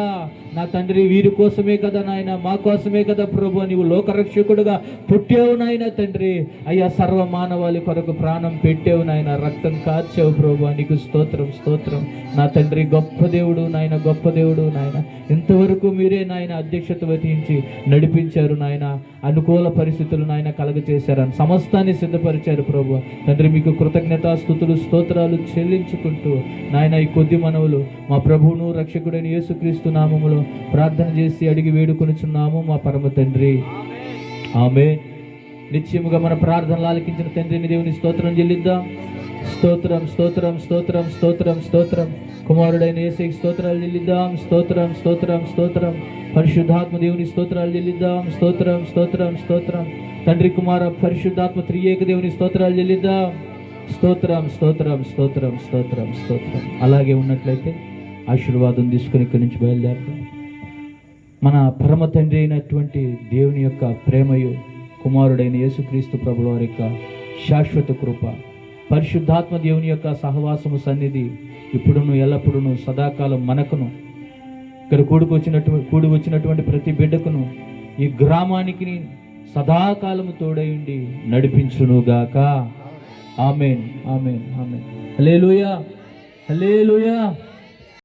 నా తండ్రి. వీరి కోసమే కదా నాయన, మా కోసమే కదా ప్రభు నీవు లోకరక్షకుడుగా పుట్టావు నాయన తండ్రి. అయ్యా సర్వ మానవాళి కొరకు ప్రాణం పెట్టావు నాయన, రక్తం కార్చావు ప్రభు. నీకు స్తోత్రం స్తోత్రం నా తండ్రి. గొప్ప దేవుడు నాయన, గొప్ప దేవుడు నాయన. ఇంతవరకు మీరే నాయన అధ్యక్షత వహించి నడిపించారు నాయన. అనుకూల పరిస్థితులు నాయన కలగచేశారని సమస్తాన్ని సిద్ధపరిచారు ప్రభు తండ్రి. మీకు కృతజ్ఞతాస్తుతులు స్తోత్రాలు చెల్లించుకుంటూ నాయన ఈ కొద్ది మనవులు మా ప్రభువును రక్షకుడైన యేసుక్రీస్తు నామములో ప్రార్థన చేసి అడిగి వేడుకొనుచున్నాము మా పరమ తండ్రి. ఆమేన్. నిత్యముగా మన ప్రార్థనలు ఆలకించిన తండ్రిని దేవుని స్తోత్రం చెల్లిద్దాం. స్తోత్రం స్తోత్రం స్తోత్రం స్తోత్రం స్తోత్రం. కుమారుడైన యేసుకి స్తోత్రాలు చెల్లిద్దాం. స్తోత్రం స్తోత్రం స్తోత్రం. పరిశుద్ధాత్మ దేవుని స్తోత్రాలు చెల్లిద్దాం. స్తోత్రం స్తోత్రం స్తోత్రం. తండ్రి కుమార పరిశుద్ధాత్మ త్రియేక దేవుని స్తోత్రాలు చెల్లిద్దాం. స్తోత్రం స్తోత్రం స్తోత్రం స్తోత్రం స్తోత్రం. అలాగే ఉన్నట్లయితే ఆశీర్వాదం తీసుకుని ఇక్కడి నుంచి బయలుదేరుతాం. మన పరమ తండ్రి అయినటువంటి దేవుని యొక్క ప్రేమయు, కుమారుడైన యేసుక్రీస్తు ప్రభుల వారి యొక్క శాశ్వత కృప, పరిశుద్ధాత్మ దేవుని యొక్క సహవాసము సన్నిధి ఇప్పుడును ఎల్లప్పుడూను సదాకాలం మనకును, ఇక్కడ కూడి వచ్చినటువంటి ప్రతి బిడ్డకును, ఈ గ్రామానికి సదాకాలము తోడయుండి నడిపించునుగాక. ఆమేన్ ఆమేన్ ఆమేన్. హల్లెలూయా హల్లెలూయా.